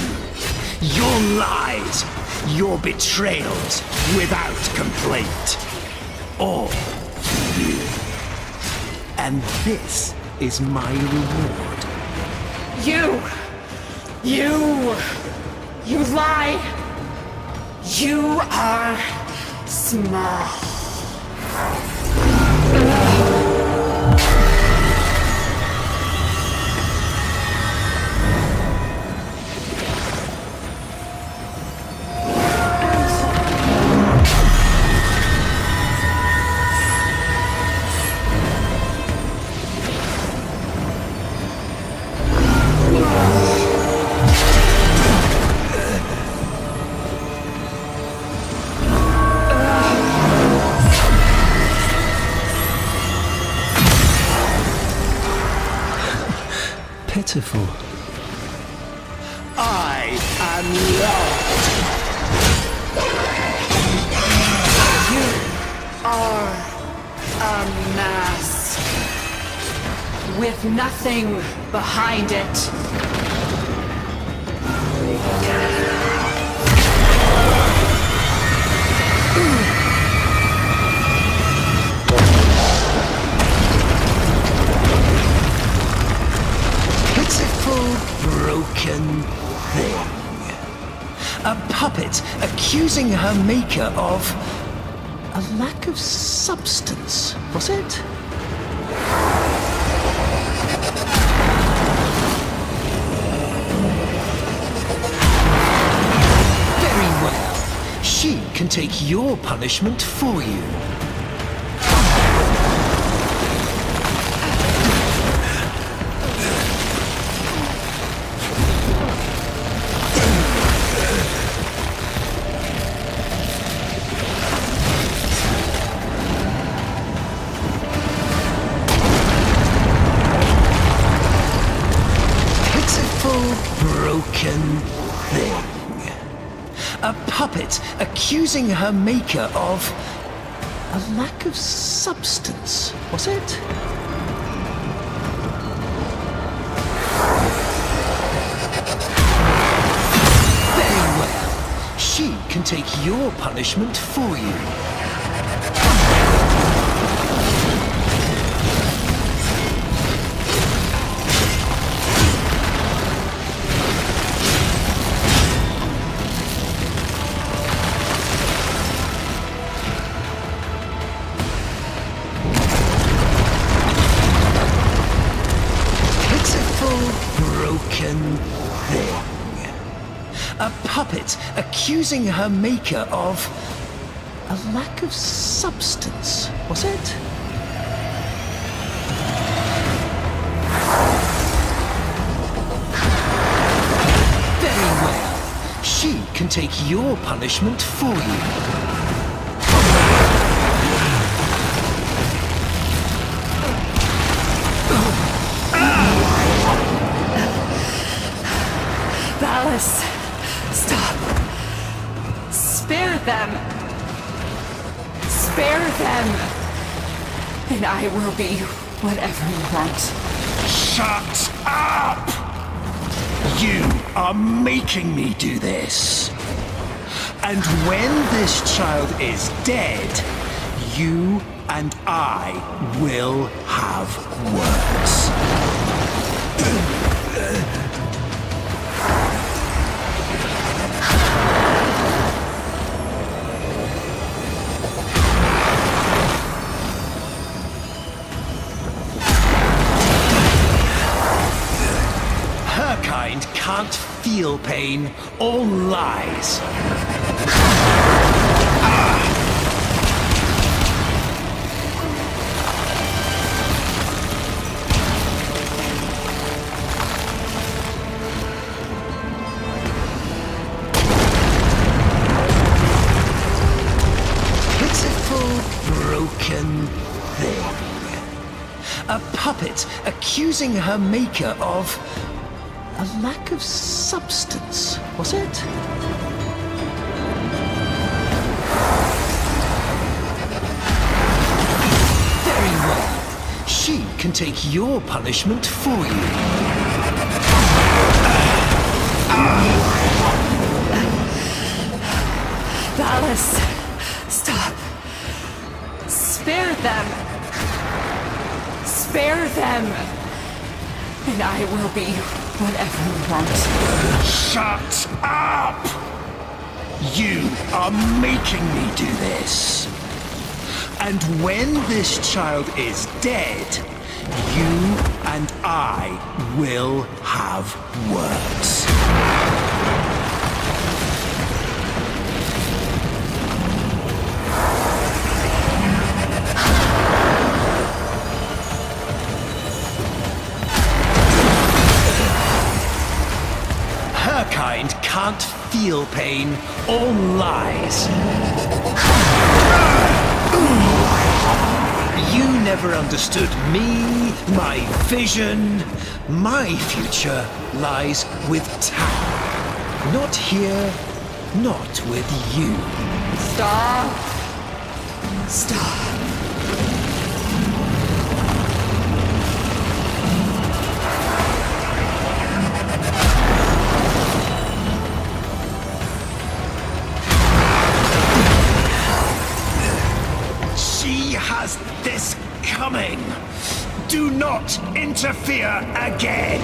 your lies, your betrayals without complaint. All for you. And this is my reward. You lie. You are small. Pitiful. I am loved. You are a mask with nothing behind it. Broken thing. A puppet accusing her maker of a lack of substance, was it? Very well. She can take your punishment for you. Broken thing. A puppet accusing her maker of a lack of substance, was it? Very well. She can take your punishment for you. Broken thing. A puppet accusing her maker of a lack of substance, was it? Very well. She can take your punishment for you. Alice, stop. Spare them. Spare them. And I will be whatever you want. Shut up! You are making me do this. And when this child is dead, you and I will have words. Can't feel pain or lies. Pitiful, broken thing. A puppet accusing her maker of a lack of substance, was it? Very well. can take your punishment for you. Valis, stop. Spare them. Spare them. And I will be whatever you want. Shut up! You are making me do this. And when this child is dead, you and I will have words. Her kind can't feel pain or lies. You never understood me, my vision. My future lies with Tau. Not here, not with you. Stop. Stop. She has this coming. Do not interfere again.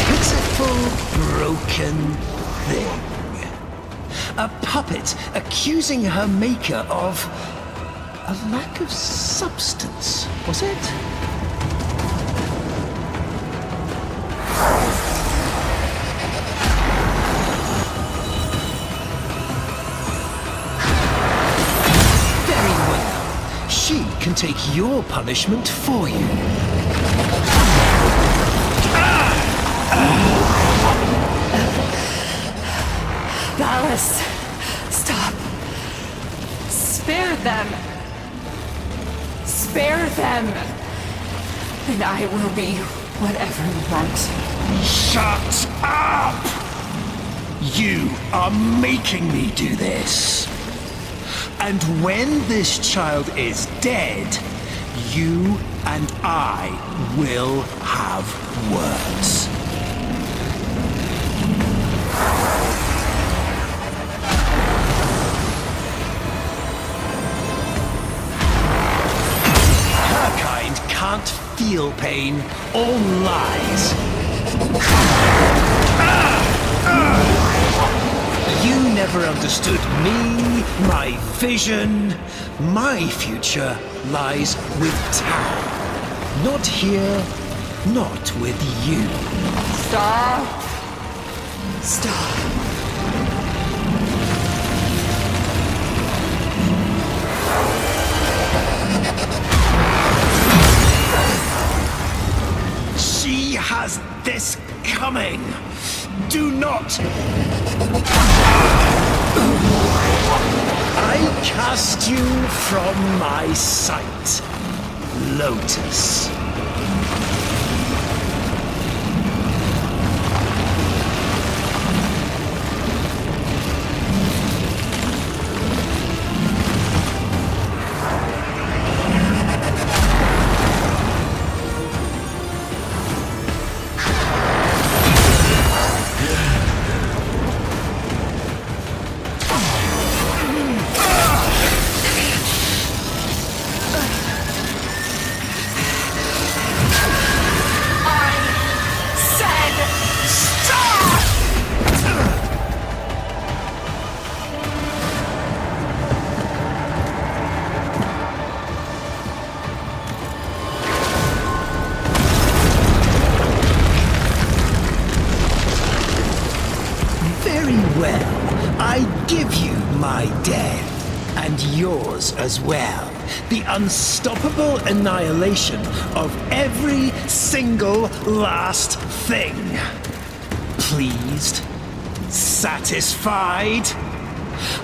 Pitiful, broken thing. A puppet accusing her maker of a lack of substance, was it? Very well. She can take your punishment for you. Valis, stop. Spare them. Spare them. And I will be whatever you want. Shut up! You are making me do this. And when this child is dead, you and I will have words. Can't feel pain or lies. You never understood me, my vision. My future lies with Tau. Not here, not with you. Stop. Stop. She has this coming. Do not. I cast you from my sight, Lotus. And yours as well. The unstoppable annihilation of every single last thing. Pleased? Satisfied?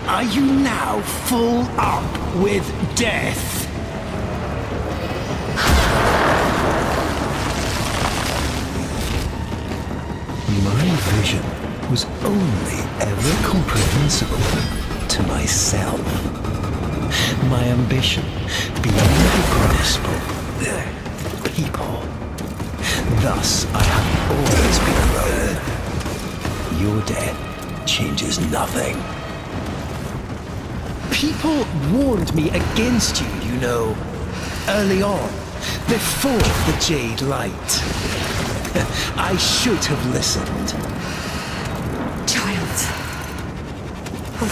Are you now full up with death? My vision was only ever comprehensible to myself. My ambition beyond the grasp of people. Thus I have always been alone. Your death changes nothing. People warned me against you, you know, early on, before the Jade Light. I should have listened. Child.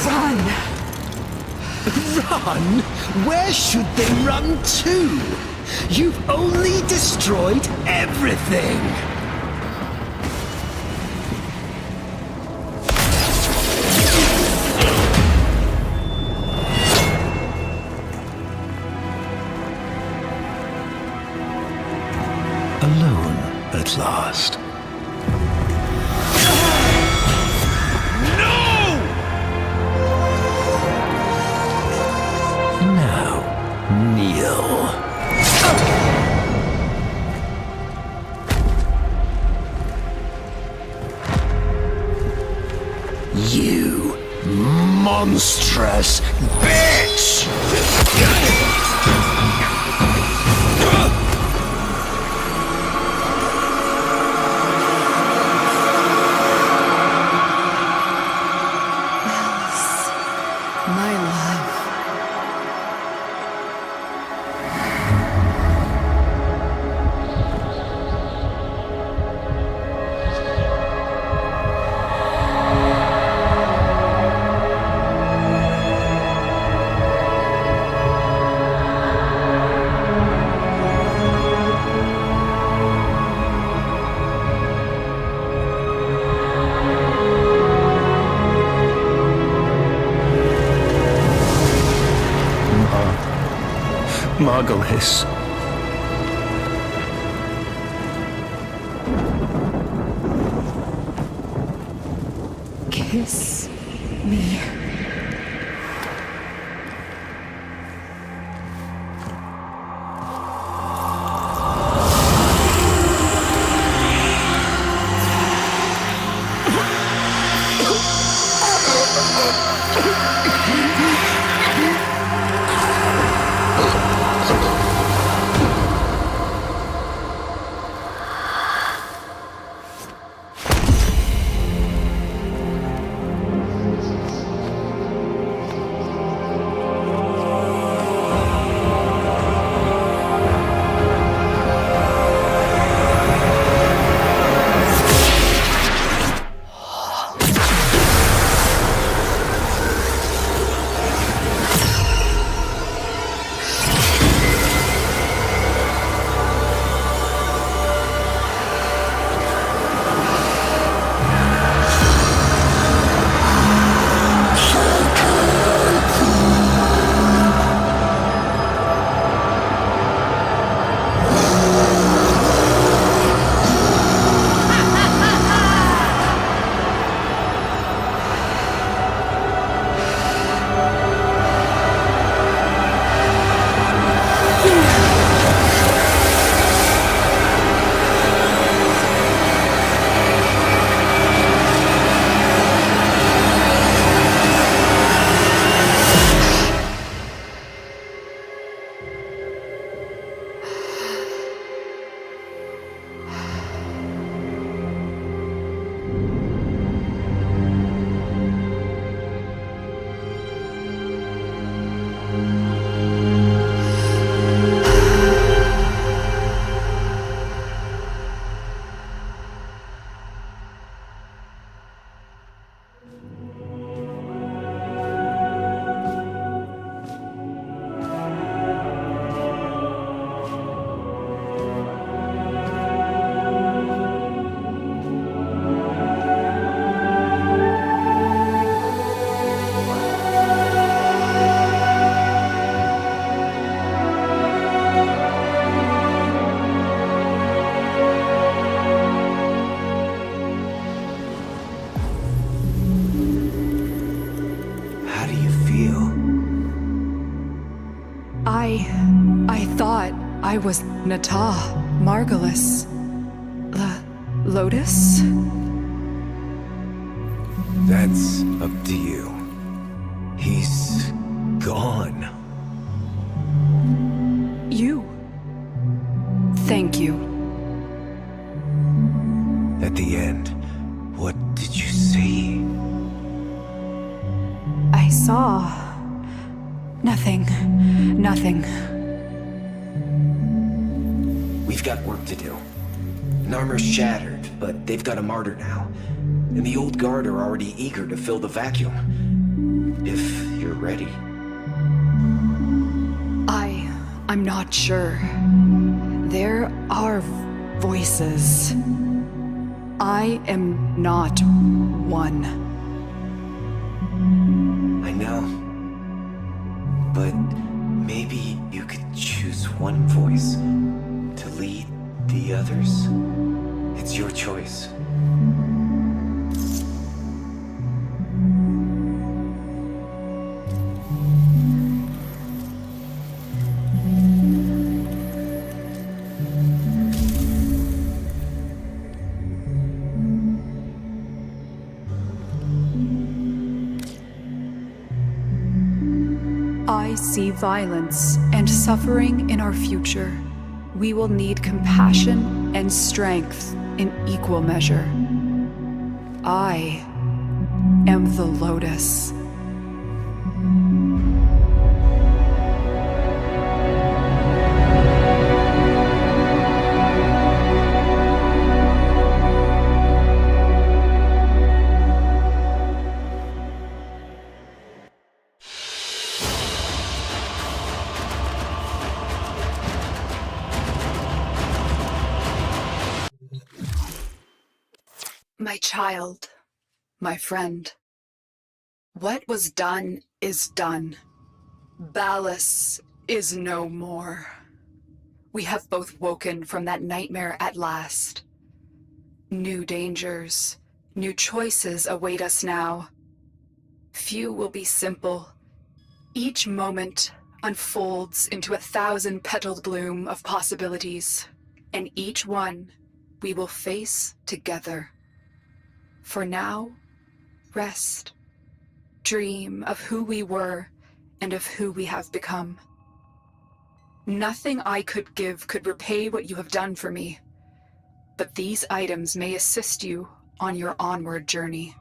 Run! Run? Where should they run to? You've only destroyed everything! Alone at last. Now, kneel. You monstrous bitch! My love. Margulis. Kiss me. I thought I was Nata, Margulis. Lotus? That's up to you. He's gone. You. Thank you. At the end, what did you see? I saw... Nothing. We've got work to do. Narmer's shattered, but they've got a martyr now. And the old guard are already eager to fill the vacuum. If you're ready. I'm not sure. There are voices. I am not one. I know. But maybe you could choose one voice to lead the others. It's your choice. I see violence and suffering in our future. We will need compassion and strength in equal measure. I am the Lotus. My child, my friend, what was done is done. Ballas is no more. We have both woken from that nightmare at last. New dangers, new choices await us now. Few will be simple. Each moment unfolds into 1,000-petaled bloom of possibilities, and each one we will face together. For now, rest. Dream of who we were and of who we have become. Nothing I could give could repay what you have done for me, but these items may assist you on your onward journey.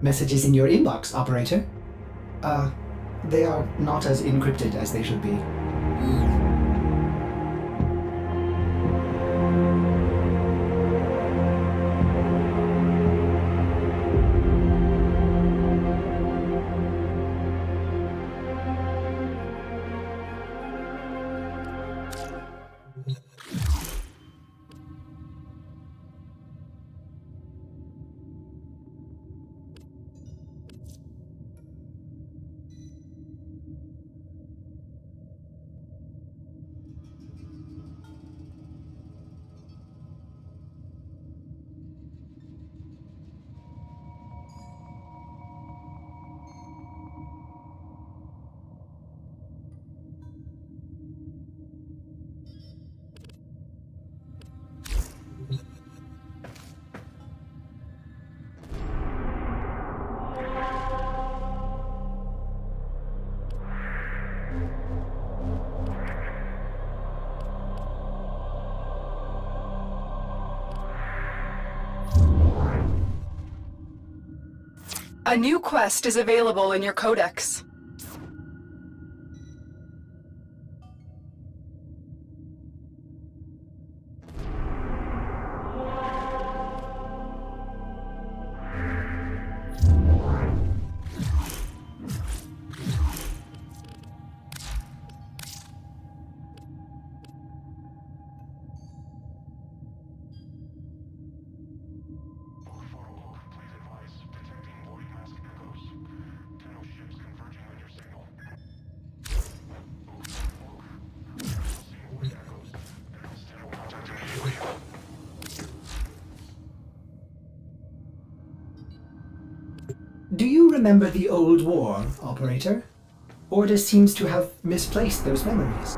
Messages in your inbox, operator. They are not as encrypted as they should be. A new quest is available in your codex. Do you remember the old war, Operator? Orders seems to have misplaced those memories.